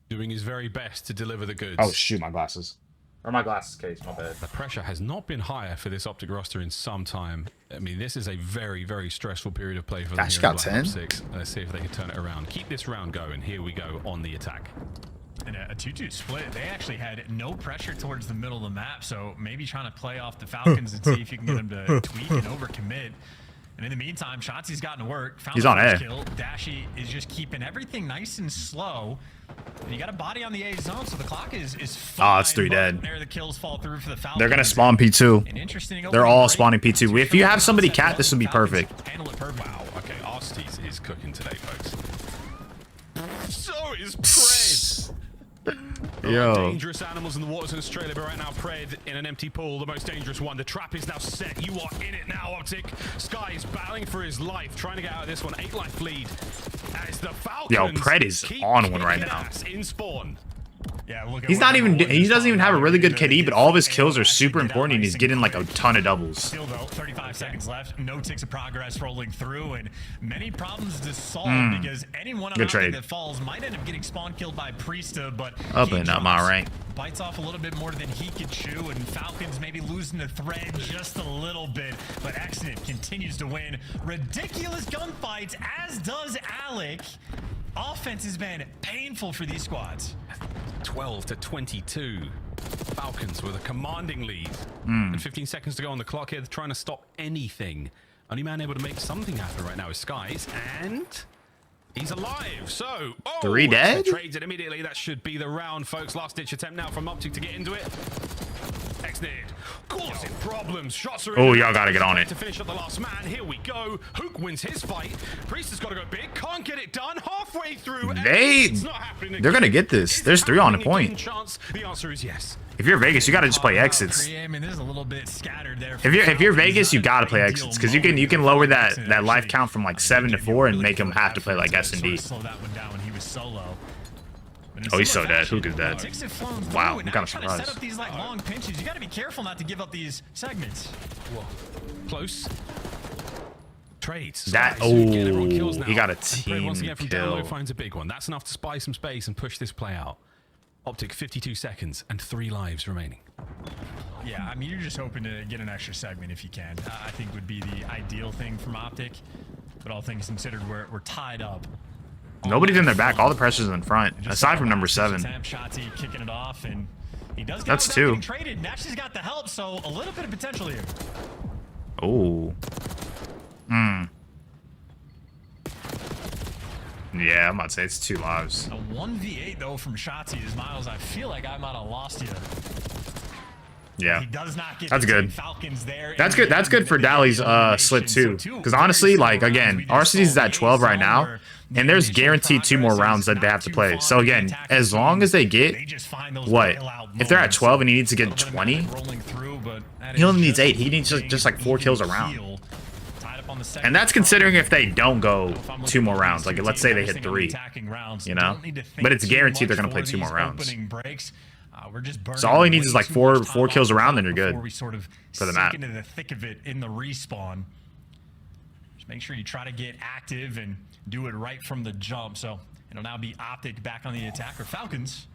doing his very best to deliver the goods. Oh shoot, my glasses. Or my glasses case, my bad. The pressure has not been higher for this Optic roster in some time. I mean, this is a very, very stressful period of play for them. Dash got 10. 6. Let's see if they can turn it around. Keep this round going. Here we go on the attack. In a 2-2 split, they actually had no pressure towards the middle of the map, so maybe trying to play off the Falcons and see if you can get them to tweak and overcommit. And in the meantime, Shotzi's gotten to work. He's on A. Kill. Dashi is just keeping everything nice and slow. And you got a body on the A zone, so the clock is fine. Oh, it's 3 dead. There the kills fall through for the Falcons. They're gonna spawn P2. They're all spawning P2. If you have somebody cat, this would be perfect. Handle it perfect. Wow. Okay, Arstees is cooking today, folks. So is Pred. Yo. Dangerous animals in the waters in Australia, but right now Pred in an empty pool, the most dangerous one. The trap is now set. You are in it now, Optic. Sky is battling for his life, trying to get out of this one. 8 life lead as the Falcons. Yo, Pred is on one right now. In spawn. Yeah, look at He doesn't even have a really good KD, but all of his kills are super important, and he's getting like a ton of doubles. Still though, 35 seconds left. No ticks of progress rolling through, and many problems to solve because anyone on that falls might end up getting spawn killed by Priesta, but up and up my rank. Bites off a little bit more than he could chew, and Falcons maybe losing the thread just a little bit, but Exnit continues to win ridiculous gunfights, as does Alec. Offense has been painful for these squads. 12 to 22. Falcons with a commanding lead. And 15 seconds to go on the clock here. They're trying to stop anything. Only man able to make something happen right now is Skies, and he's alive. So, 3 dead? Trades it immediately. That should be the round, folks. Last ditch attempt now from Optic to get into it. Exnid causing problems. Shots are in. Oh, y'all gotta get on it. To finish up the last man. Here we go. Hook wins his fight. Priest has got to go big. Can't get it done. Halfway through. They're gonna get this. There's 3 on the point. Chance? The answer is yes. If you're Vegas, you gotta just play exits. I mean, this is a little bit scattered there. If you're Vegas, you gotta play exits because you can lower that life count from like 7 to 4 and make them have to play like S&D. Slow that one down when he was solo. Oh, he's so dead. Hook is dead. Wow, I'm kind of surprised. Set up these like long pinches. You got to be careful not to give up these segments. Whoa. Close. Trades. That he got a team once again from kill. Download finds a big one. That's enough to spy some space and push this play out. Optic 52 seconds and 3 lives remaining. Yeah, I mean, you're just hoping to get an extra segment if you can. I think would be the ideal thing from Optic. But all things considered, we're tied up. Nobody's in their back. All the pressure's in front, aside from number 7. Shotzi kicking it off, and he does get That's 2. traded. Nash has got the help, so a little bit of potential here. Oh. Yeah, I'm about to say it's 2 lives. A 1v8 though from Shotzi is Miles. I feel like I might have lost you. Yeah, he does not get that's good. Falcons there. That's good. That's good for Dali's slip too. Because honestly, like again, RCD's is at 12 right now, and there's guaranteed 2 more rounds that they have to play. So again, as long as they get what, if they're at 12 and he needs to get 20, he only needs 8. He needs just like 4 kills a round. And that's considering if they don't go 2 more rounds. Like let's say they hit 3, you know. But it's guaranteed they're gonna play 2 more rounds. So all he needs is like 4 kills around, then you're good for the map. Into the thick of it in the respawn. Just make sure you try to get active and do it right from the jump. So it'll now be Optic back on the attack, or Falcons.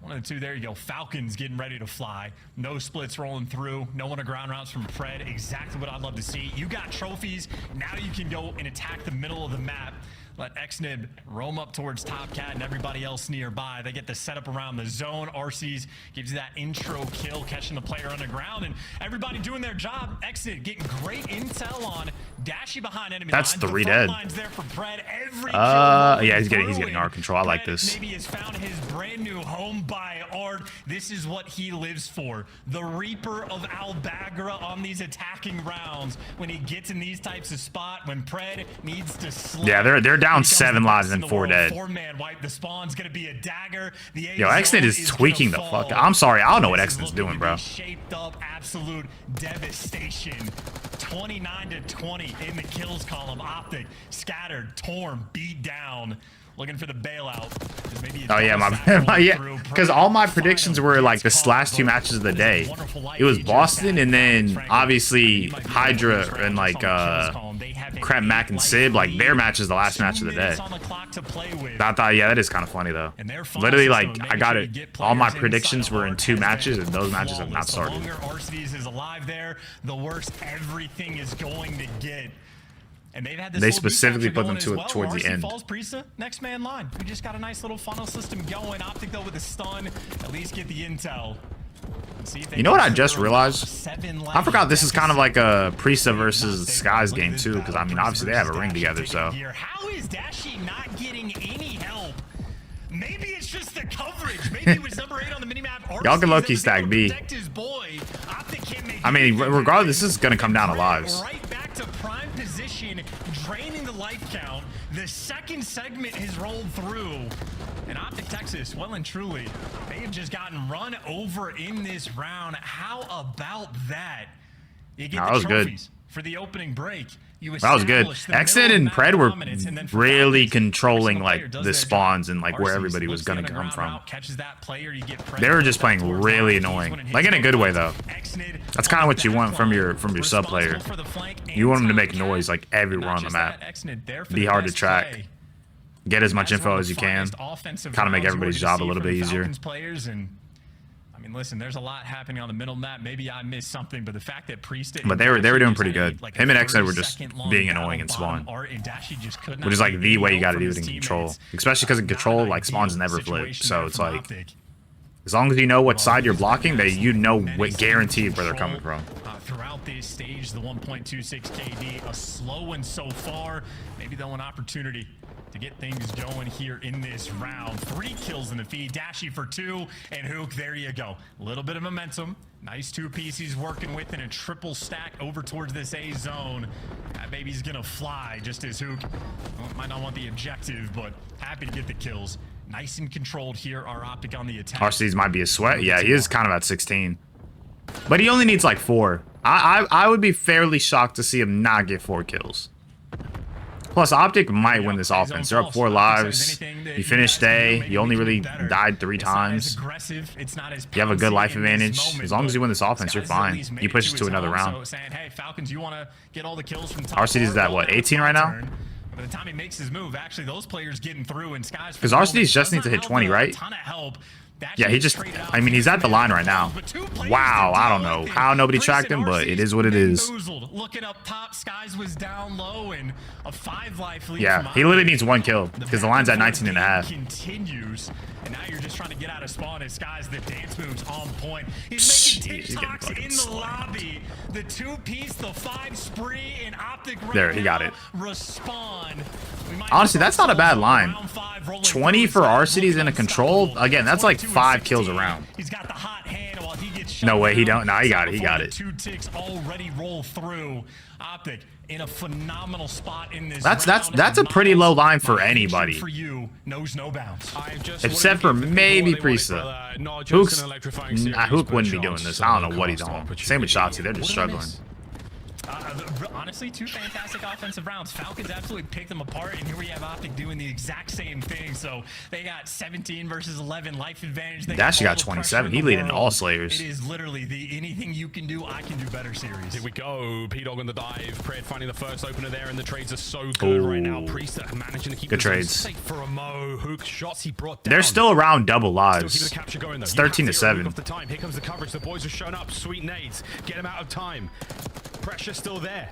1 of the 2. There you go. Falcons getting ready to fly. No splits rolling through. No one to ground rounds from Pred. Exactly what I'd love to see. You got trophies. Now you can go and attack the middle of the map. Let Xnib roam up towards Top Cat and everybody else nearby. They get the setup around the zone. RC's gives you that intro kill, catching the player underground, and everybody doing their job. Xnib getting great intel on Dashy behind enemy That's lines. 3 The front dead. lines there for Pred. Every Yeah, he's getting our control. I like this. Maybe has found his brand new home by Art. This is what he lives for. The Reaper of Albagra on these attacking rounds. When he gets in these types of spot, when Pred needs to slip. Yeah, they're down 7 lives and 4 dead. 4-man wipe. The spawn's gonna be a dagger. The Yo, Xnit is tweaking the fuck. I'm sorry, I don't know what Xnit's doing, bro. Shaped up absolute devastation. 29-20 in the kills column. Optic scattered, torn, beat down, looking for the bailout. Maybe Oh yeah, yeah, because all my predictions were like the last 2 matches of the day. It was Boston and then obviously Hydra and like Crap Mac and Sib, like their match is the last match of the day. I thought, yeah, that is kind of funny though. Literally, like I got it. All my predictions were in 2 matches, and those matches have not started. The longer Arcides is alive there, the worse everything is going to get. And they've had this They specifically put them towards the end. Falls Priesta, next man line. We just got a nice little funnel system going. Optic though with the stun, at least get the intel. You know what I just realized? I forgot this is kind of like a Priesta versus Skies game too, because I mean obviously they have a ring together. So how is Dashy not getting any help? Maybe it's just the coverage. Maybe it was number 8 on the minimap. Y'all can low-key stack B. I mean, regardless, this is gonna come down to lives. Right back to prime position, draining the life count. The second segment has rolled through. And Optic Texas, well and truly, they have just gotten run over in this round. How about that? You get that was good. For the opening break. That was good. Xnit and Pred were really controlling like the spawns and like where everybody was gonna come from. They were just playing really annoying, like in a good way though. That's kind of what you want from your sub player. You want them to make noise like everywhere on the map, be hard to track, get as much info as you can, kind of make everybody's job a little bit easier. I mean, listen, there's a lot happening on the middle map. Maybe I missed something, but the fact that Priest... But they were doing pretty good. Him and Xnit were just being annoying in spawn, which is like the way you got to do it in control. Especially because in control, like spawns never flip. So it's like, as long as you know what side you're blocking, you know what guaranteed where they're coming from. Throughout this stage, the 1.26 KD, a slow one so far. Maybe they'll have an opportunity to get things going here in this round. 3 kills in the feed. Dashy for 2, and Hook, there you go. A little bit of momentum. Nice 2-piece he's working with, and a triple stack over towards this A zone. That baby's gonna fly, just as Hook might not want the objective, but happy to get the kills. Nice and controlled here. Our Optic on the attack. Arcides might be a sweat. Yeah, he is kind of at 16. But he only needs like 4. I would be fairly shocked to see him not get 4 kills. Plus, Optic might win this offense. They're up 4 lives. You finished A. You only really died 3 times. You have a good life advantage. As long as you win this offense, you're fine. You push it to another round. Arcides is at what, 18 right now? By the time he makes his move, actually, those players getting through and Skies. Because Arcides just needs to hit 20, right? Yeah, he just, I mean, he's at the line right now. Wow, I don't know how nobody tracked him, but it is what it is. Looking up top, Skies was down low and a 5-life lead. Yeah, he literally needs 1 kill because the line's at 19.5. Continues, and now you're just trying to get out of spawn as Skies, the dance moves on point. He's making TikToks in the lobby. The 2-piece, the 5 spree, and Optic there, he got it. Respond. Honestly, that's not a bad line. 20 for Arcides in a control. Again, that's like 5 kills a round. He's got the hot hand while he gets no way, he don't. No, he got it. He got it. 2 ticks already roll through. Optic in a phenomenal spot in this. That's a pretty low line for anybody. For you, knows no bounds. Except for maybe Priesta. Hook wouldn't be doing this. I don't know what he's on. Same with Shotzi. They're just struggling. Honestly, 2 fantastic offensive rounds. Falcons absolutely picked them apart, and here we have Optic doing the exact same thing. So they got 17 versus 11 life advantage. Dashy got 27. He leading all Slayers. It is literally the anything you can do, I can do better series. Here we go. P-Dog on the dive. Pred finding the first opener there, and the trades are so good right now. Priest managing to keep good trades. Safe for a Mo. Hook shots he brought down. They're still around double lives. Still keep the capture going, though. It's 13-7. Off the time. Here comes the coverage. The boys have shown up. Sweet nades. Get him out of time. Pressure still there.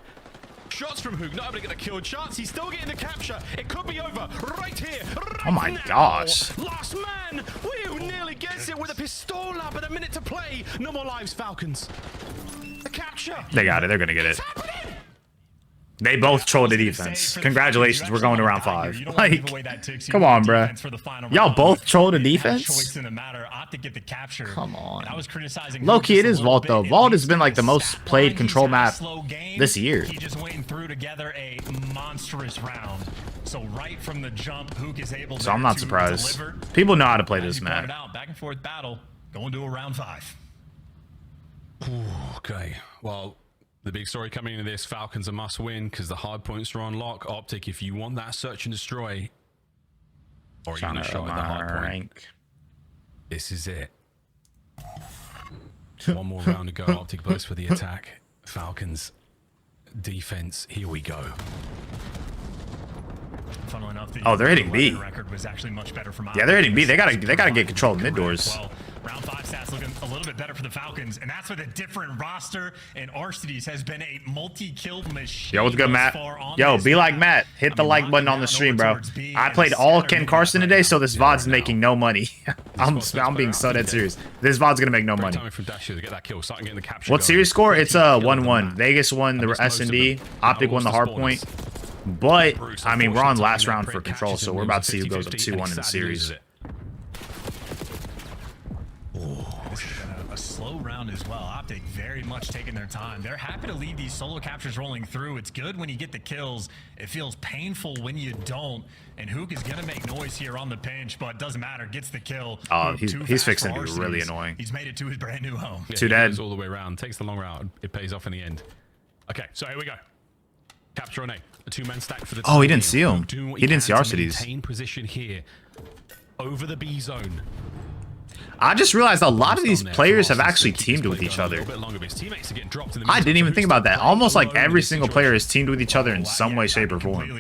Shots from Hook, not able to get the kill chance. He's still getting the capture. It could be over right here. Right oh my now. gosh. Last man. Woo nearly gets it with a pistol up and a minute to play. No more lives, Falcons. The capture. They got it. They're going to get it. They both trolled the defense. Congratulations, we're going to round 5. Like, come on, bro. Y'all both trolled the defense? Come on. Low-key, it is Vault, though. Vault has been, like, the most played control map this year. He just waiting through together a monstrous round. So right from the jump, Hook is able to. So I'm not surprised. People know how to play this map. Back and forth battle, going to a round 5. Okay, well, the big story coming into this, Falcons a must win because the hard points are on lock. Optic, if you want that search and destroy, or even a shot at the hard point, this is it. One more round to go. Optic burst for the attack. Falcons defense, here we go. Enough, oh, they're hitting B. Was actually much better for yeah, they're hitting B. They gotta get control of mid doors. Well, round 5 stats looking a little bit better for the Falcons, and that's with a different roster. And Arcides has been a multi-kill machine. Yo, what's good, Matt? Yo, be like Matt. Hit the like button on the stream, bro. I played all Ken Carson today, so this VOD's making no money. I'm being so dead serious. This VOD's gonna make no money. What series score? It's a 1-1. Vegas won the S&D. Optic won the hard point. But, I mean, we're on last round for control, so we're about to see who goes up 2-1 in the series. A slow round as well. Optic very much taking their time. They're happy to leave these solo captures rolling through. It's good when you get the kills. It feels painful when you don't. And Hook is going to make noise here on the pinch, but doesn't matter. Gets the kill. Oh, he's fixing to be really annoying. He's made it to his brand new home. Yeah, 2 dead. All the way around. Takes the long route. It pays off in the end. Okay, so here we go. Capture on A. A 2-man stack for the he didn't see him. He didn't see Arcides. Maintain position here over the B zone. I just realized a lot of these players have actually teamed with each other. I didn't even think about that. Almost like every single player has teamed with each other in some way, shape, or form.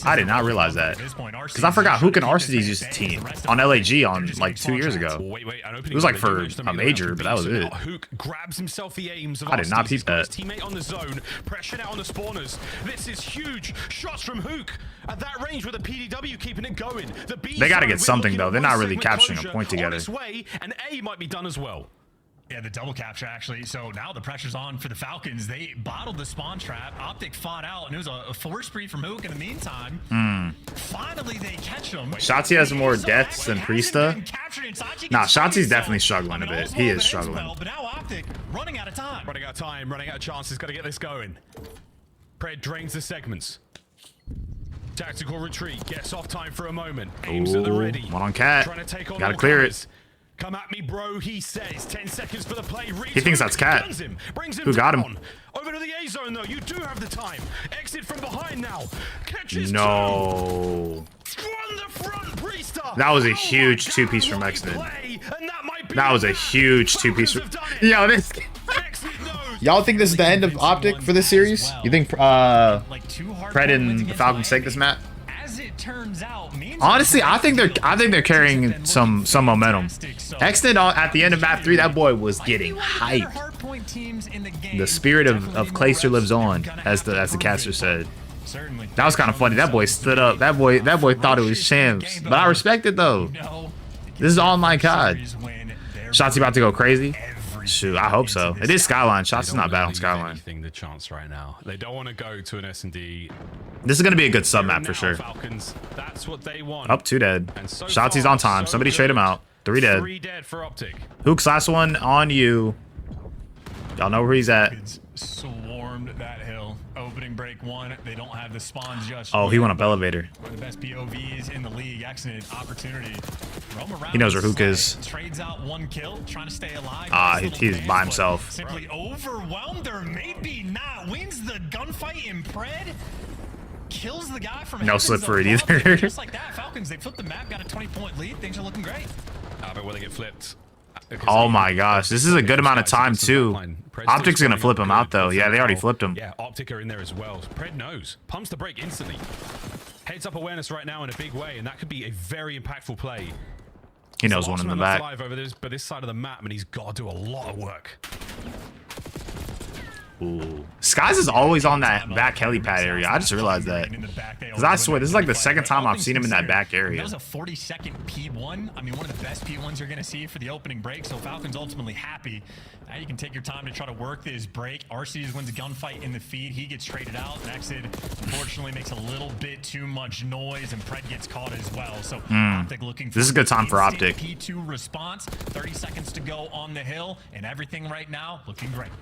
I did not realize that. Because I forgot Hook and Arcides used to team on LAG on like 2 years ago. It was like for a major, but that was it. Hook grabs himself the aims of I did not peep that. Teammate on the zone, pressure out on the spawners. This is huge. Shots from Hook at that range with the PDW keeping it going. They got to get something though. They're not really capturing a point together. And A might be done as well. Yeah, the double capture actually. So now the pressure's on for the Falcons. They bottled the spawn trap. Optic fought out, and it was a force spree from Hook in the meantime. Finally, they catch him. Shotzi has more deaths than Priesta. Nah, Shotzi's definitely struggling a bit. He is struggling. But now Optic running out of time. Running out of time, running out of chances. Got to get this going. Pred drains the segments. Tactical retreat. Gets off time for a moment. Aims at the ready. One on Cat. Trying to take on Gotta clear it. Come at me, bro, he says. 10 seconds for the play. He thinks that's Cat. Who got him? Over to the A zone, though. You do have the time. Exit from behind now. Catches no. On the front, Priesta. That was a huge 2-piece from Exit. That was a huge 2-piece. Yo, this. Y'all think this is the end of Optic for this series? You think Pred and the Falcons take this map? Honestly, I think they're carrying some momentum. Exton at the end of map 3, that boy was getting hyped. The spirit of Clayster lives on, as the caster said. That was kind of funny. That boy stood up. That boy thought it was champs. But I respect it though. This is online COD. Shotzi about to go crazy. Shoot, I hope so. It is Skyline. Shots is not bad on Skyline. The chance right now. They don't want to go to an S&D. This is going to be a good sub map for sure. Falcons, that's what they want. Up 2 dead. Shotzi's on time. Somebody trade him out. 3 dead. 3 dead for Optic. Hook's last one on you. Y'all know where he's at. Swarmed that hill. Opening break 1. They don't have the spawns just. Oh, he went up elevator. One of the best POVs in the league. Excellent opportunity. He knows where Hook is. Trades out 1 kill, trying to stay alive. He's by himself. Simply overwhelmed, or maybe not. Wins the gunfight in Pred. Kills the guy from no slip for it either. Just like that, Falcons, they flipped the map, got a 20-point lead. Things are looking great. But will they get flipped? Oh my gosh, this is a good amount of time too. Optic's gonna flip him out though. Yeah, they already flipped him. Yeah, Optic are in there as well. Pred knows. Pumps the brake instantly. Heads up awareness right now in a big way, and that could be a very impactful play. He knows one in the back. Over this side of the map, and he's got to do a lot of work. Ooh. Skies is always on that back helipad area. I just realized that. Because I swear, this is like the second time I've seen him in that back area. That was a 40-second P1. I mean, one of the best P1s you're going to see for the opening break. So Falcons ultimately happy. Now you can take your time to try to work this break. Arceus wins a gunfight in the feed. He gets traded out. Nexid, unfortunately, makes a little bit too much noise, and Pred gets caught as well. So Optic looking for this is a good time for Optic. P2 response. 30 seconds to go on the hill, and everything right now looking great.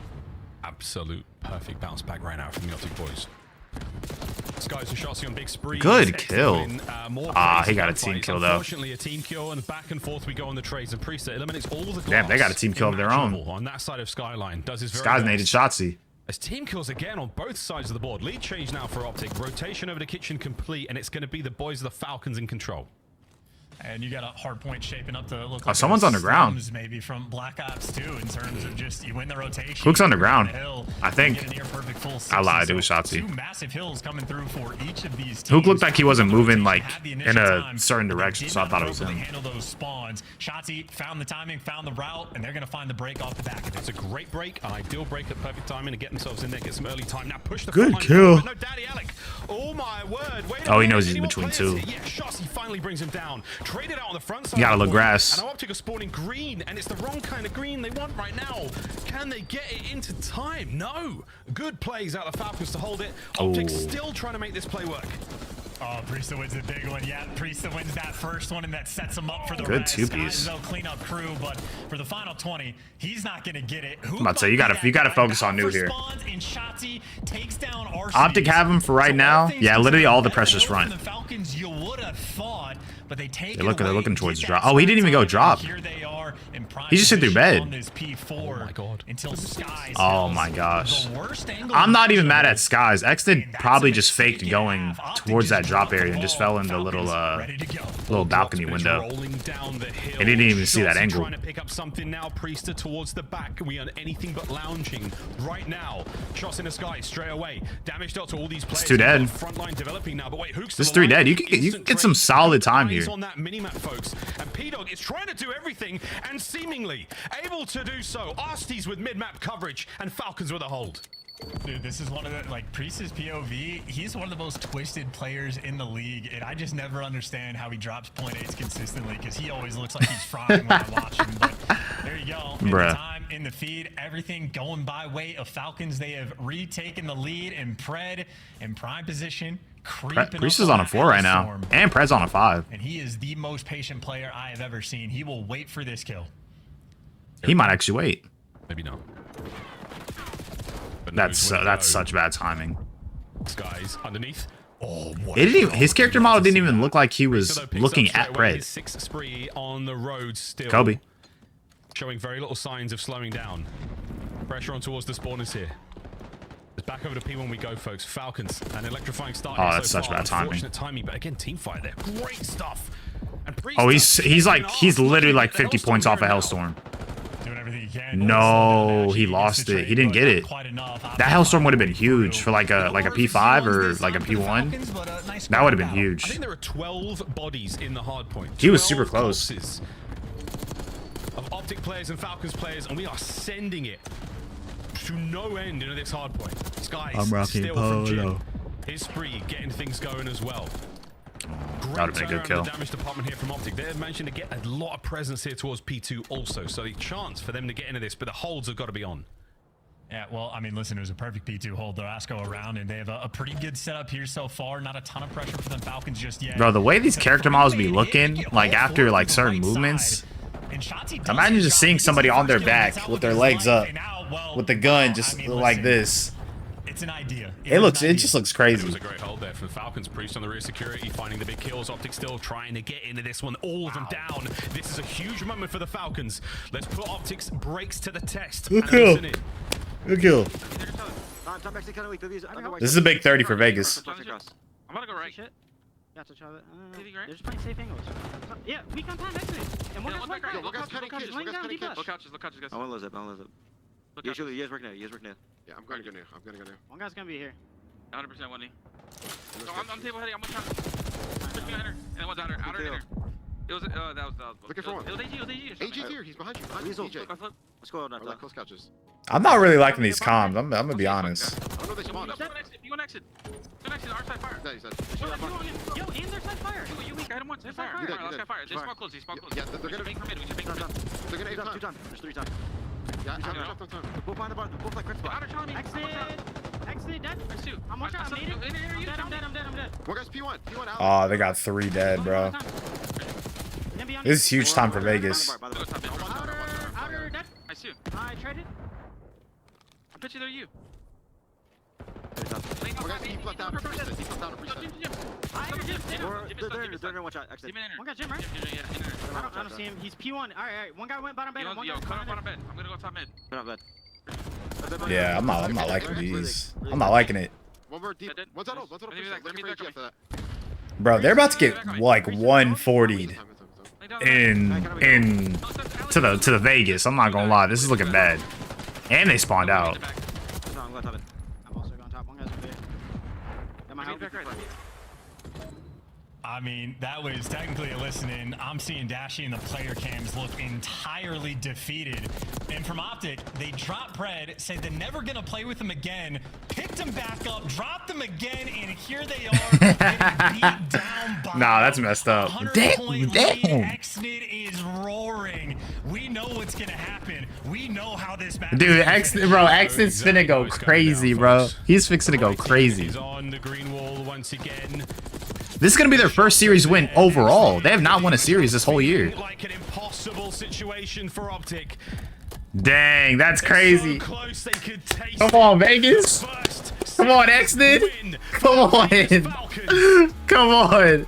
Absolute perfect bounce back right now from the Optic boys. Skies and Shotsy on big spree. Good kill. He got a team kill though. Unfortunately, a team kill, and back and forth we go on the trades. And Priest eliminates all the glass. Damn, they got a team kill of their own. On that side of Skyline, does his very Skies best. needed Shotsy. As team kills again on both sides of the board. Lead change now for Optic. Rotation over the kitchen complete, and it's going to be the boys of the Falcons in control. And you got a hard point shaping up to look like someone's underground. Maybe from Black Ops 2 in terms of just you win the rotation. Hook's underground. Hill, I think. I lied. It was Shotsy. Two massive hills coming through for each of these teams. Hook looked like he wasn't moving like in a certain direction, so I thought it was him. Handle those spawns. Shotsy found the timing, found the route, and they're going to find the break off the back of it. That's a great break, an ideal break at perfect timing to get themselves in there, get some early time. Now push the good kill. No, Daddy Alec. Oh my word. Wait he knows he's in between two. Yeah, Shotsy finally brings him down. Traded out on the front. You gotta look grass. And Optic are spawning green, and it's the wrong kind of green they want right now. Can they get it into time? No. Good plays out of the Falcons to hold it. Optic still trying to make this play work. Oh, Priesta wins a big one. Yeah, Priesta wins that first one, and that sets him up for the good rest. two-piece. They'll clean up crew, but for the final 20, he's not going to get it. I'm about to say, you gotta focus on new here. And Shotsy takes down Arceus. Optic have him for right now. Yeah, literally all the pressure's front. The Falcons, you would have thought, but they take they're looking towards drop. Oh, he didn't even go drop. Here they are in prime he just hit through bed. Oh my god. Until Skies. Oh my gosh. I'm not even mad at Skies. X did probably just faked going towards that drop area and just fell in the little balcony window. He didn't even see that angle. Trying to pick up something now. Priester towards the back. We are anything but lounging right now. Shots in the sky straight away. Damage dealt to all these players. It's 2 dead. Frontline developing now, but wait, Hook's this 3 dead. You can get some solid time here. On that minimap, folks, and P-Dog is trying to do everything and seemingly able to do so. Arceus with mid-map coverage and Falcons with a hold. Dude, this is one of the, like, Priest's POV, he's one of the most twisted players in the league, and I just never understand how he drops .8s consistently, because he always looks like he's frying when I watch him, but there you go. In the time, in the feed, everything going by way of Falcons. They have retaken the lead, and Pred in prime position, Priest is on a 4 right now, and Pred's on a 5. And he is the most patient player I have ever seen. He will wait for this kill. He might actually wait. Maybe not. That's such bad timing. Skies underneath. Oh, it didn't even, his character model didn't even look like he was looking at Pred. 6th spree on the road still. Kobe. Showing very little signs of slowing down. Pressure on towards the spawners here. It's back over to P1 we go, folks. Falcons, an electrifying start. Oh, that's such bad timing. Unfortunate timing, but again, team fight there. Great stuff. And oh, he's literally like 50 points off a Hellstorm. Doing everything he can. No, he lost it. He didn't get it. That Hellstorm would have been huge for like a P5 or like a P1. That would have been huge. I think there are 12 bodies in the hard point. He was super close. Of Optic players and Falcons players, and we are sending it to no end into this hard point. Skies still from Jim. His spree getting things going as well. That would have been a good kill. The damage department here from Optic. They're managing to get a lot of presence here towards P2 also, so the chance for them to get into this, but the holds have got to be on. Yeah, well, I mean, listen, it was a perfect P2 hold. They'll ask go around, and they have a pretty good setup here so far. Not a ton of pressure for the Falcons just yet. Bro, the way these character models be looking, like after like certain movements, imagine just seeing somebody on their back with their legs up, with the gun just like this. It's an idea. It just looks crazy. It was a great hold there from the Falcons. Priest on the rear security, finding the big kills. Optic still trying to get into this one. All of them down. This is a huge moment for the Falcons. Let's put Optic's brakes to the test. Good kill. Good kill. This is a big 30 for Vegas. I'm gonna go right. They're just playing safe angles. Yeah, we can time next to it. And one guy's right. Look couches, guys. I wanna lose it. You guys work now. Yeah, I'm gonna go now. One guy's gonna be here. 100% 1D. I'm table heading. I'm one shot. Push me under. And one's outer inner. It was, that was. Looking for one. It was AG. AG's here. He's behind you. Let's go. go. Let's go on that. Close couches. I'm not really liking these comms. I'm gonna be honest. I don't know they spawned. You go exit. Go exit. Our side fire. Yeah, he said. Yo, and their side fire. You weak. I had him once. Their side fire. Last guy fire. They spawn close. They spawn close. Yeah, they're gonna bank from mid. We should bank from mid. They're gonna aim time. There's 3 times. Yeah, both behind the bar. Both like quick spot. Outer telling me. Exit, dead. There's 2. I'm watching. I'm dead. One guy's P1. P1 out. Oh, they got 3 dead, bro. This is huge time for Vegas. Outer dead. I see you. I traded. I bet you they're you. One guy's deep left out. Deep left out. They're gonna watch out. Exit. One got Jim, right? I don't see him. He's P1. All right. One guy went bottom bed. Yo, come up bottom bed. I'm gonna go top mid. Yeah, I'm not liking these. I'm not liking it. One more deep. One's out. One's out. After that. Bro, they're about to get like 140'd in to the Vegas. I'm not gonna lie, this is looking bad. And they spawned out. I'm also going top. One guy's over there. Am I out? I mean, that was technically a listen-in. I'm seeing Dashy and the player cams look entirely defeated. And from Optic, they dropped Pred, said they're never going to play with him again, picked him back up, dropped him again, and here they are, getting beat down by Nah, that's messed up. Damn. Xnid is roaring. We know what's going to happen. We know how this match Dude, Xnid's finna go crazy, bro. He's fixing to go crazy. He's on the green wall once again. This is gonna be their first series win overall. They have not won a series this whole year. Like an impossible situation for Optic. Dang, that's crazy. So close they could taste Come on, Vegas. Come on, Xnid. Come on. Come on.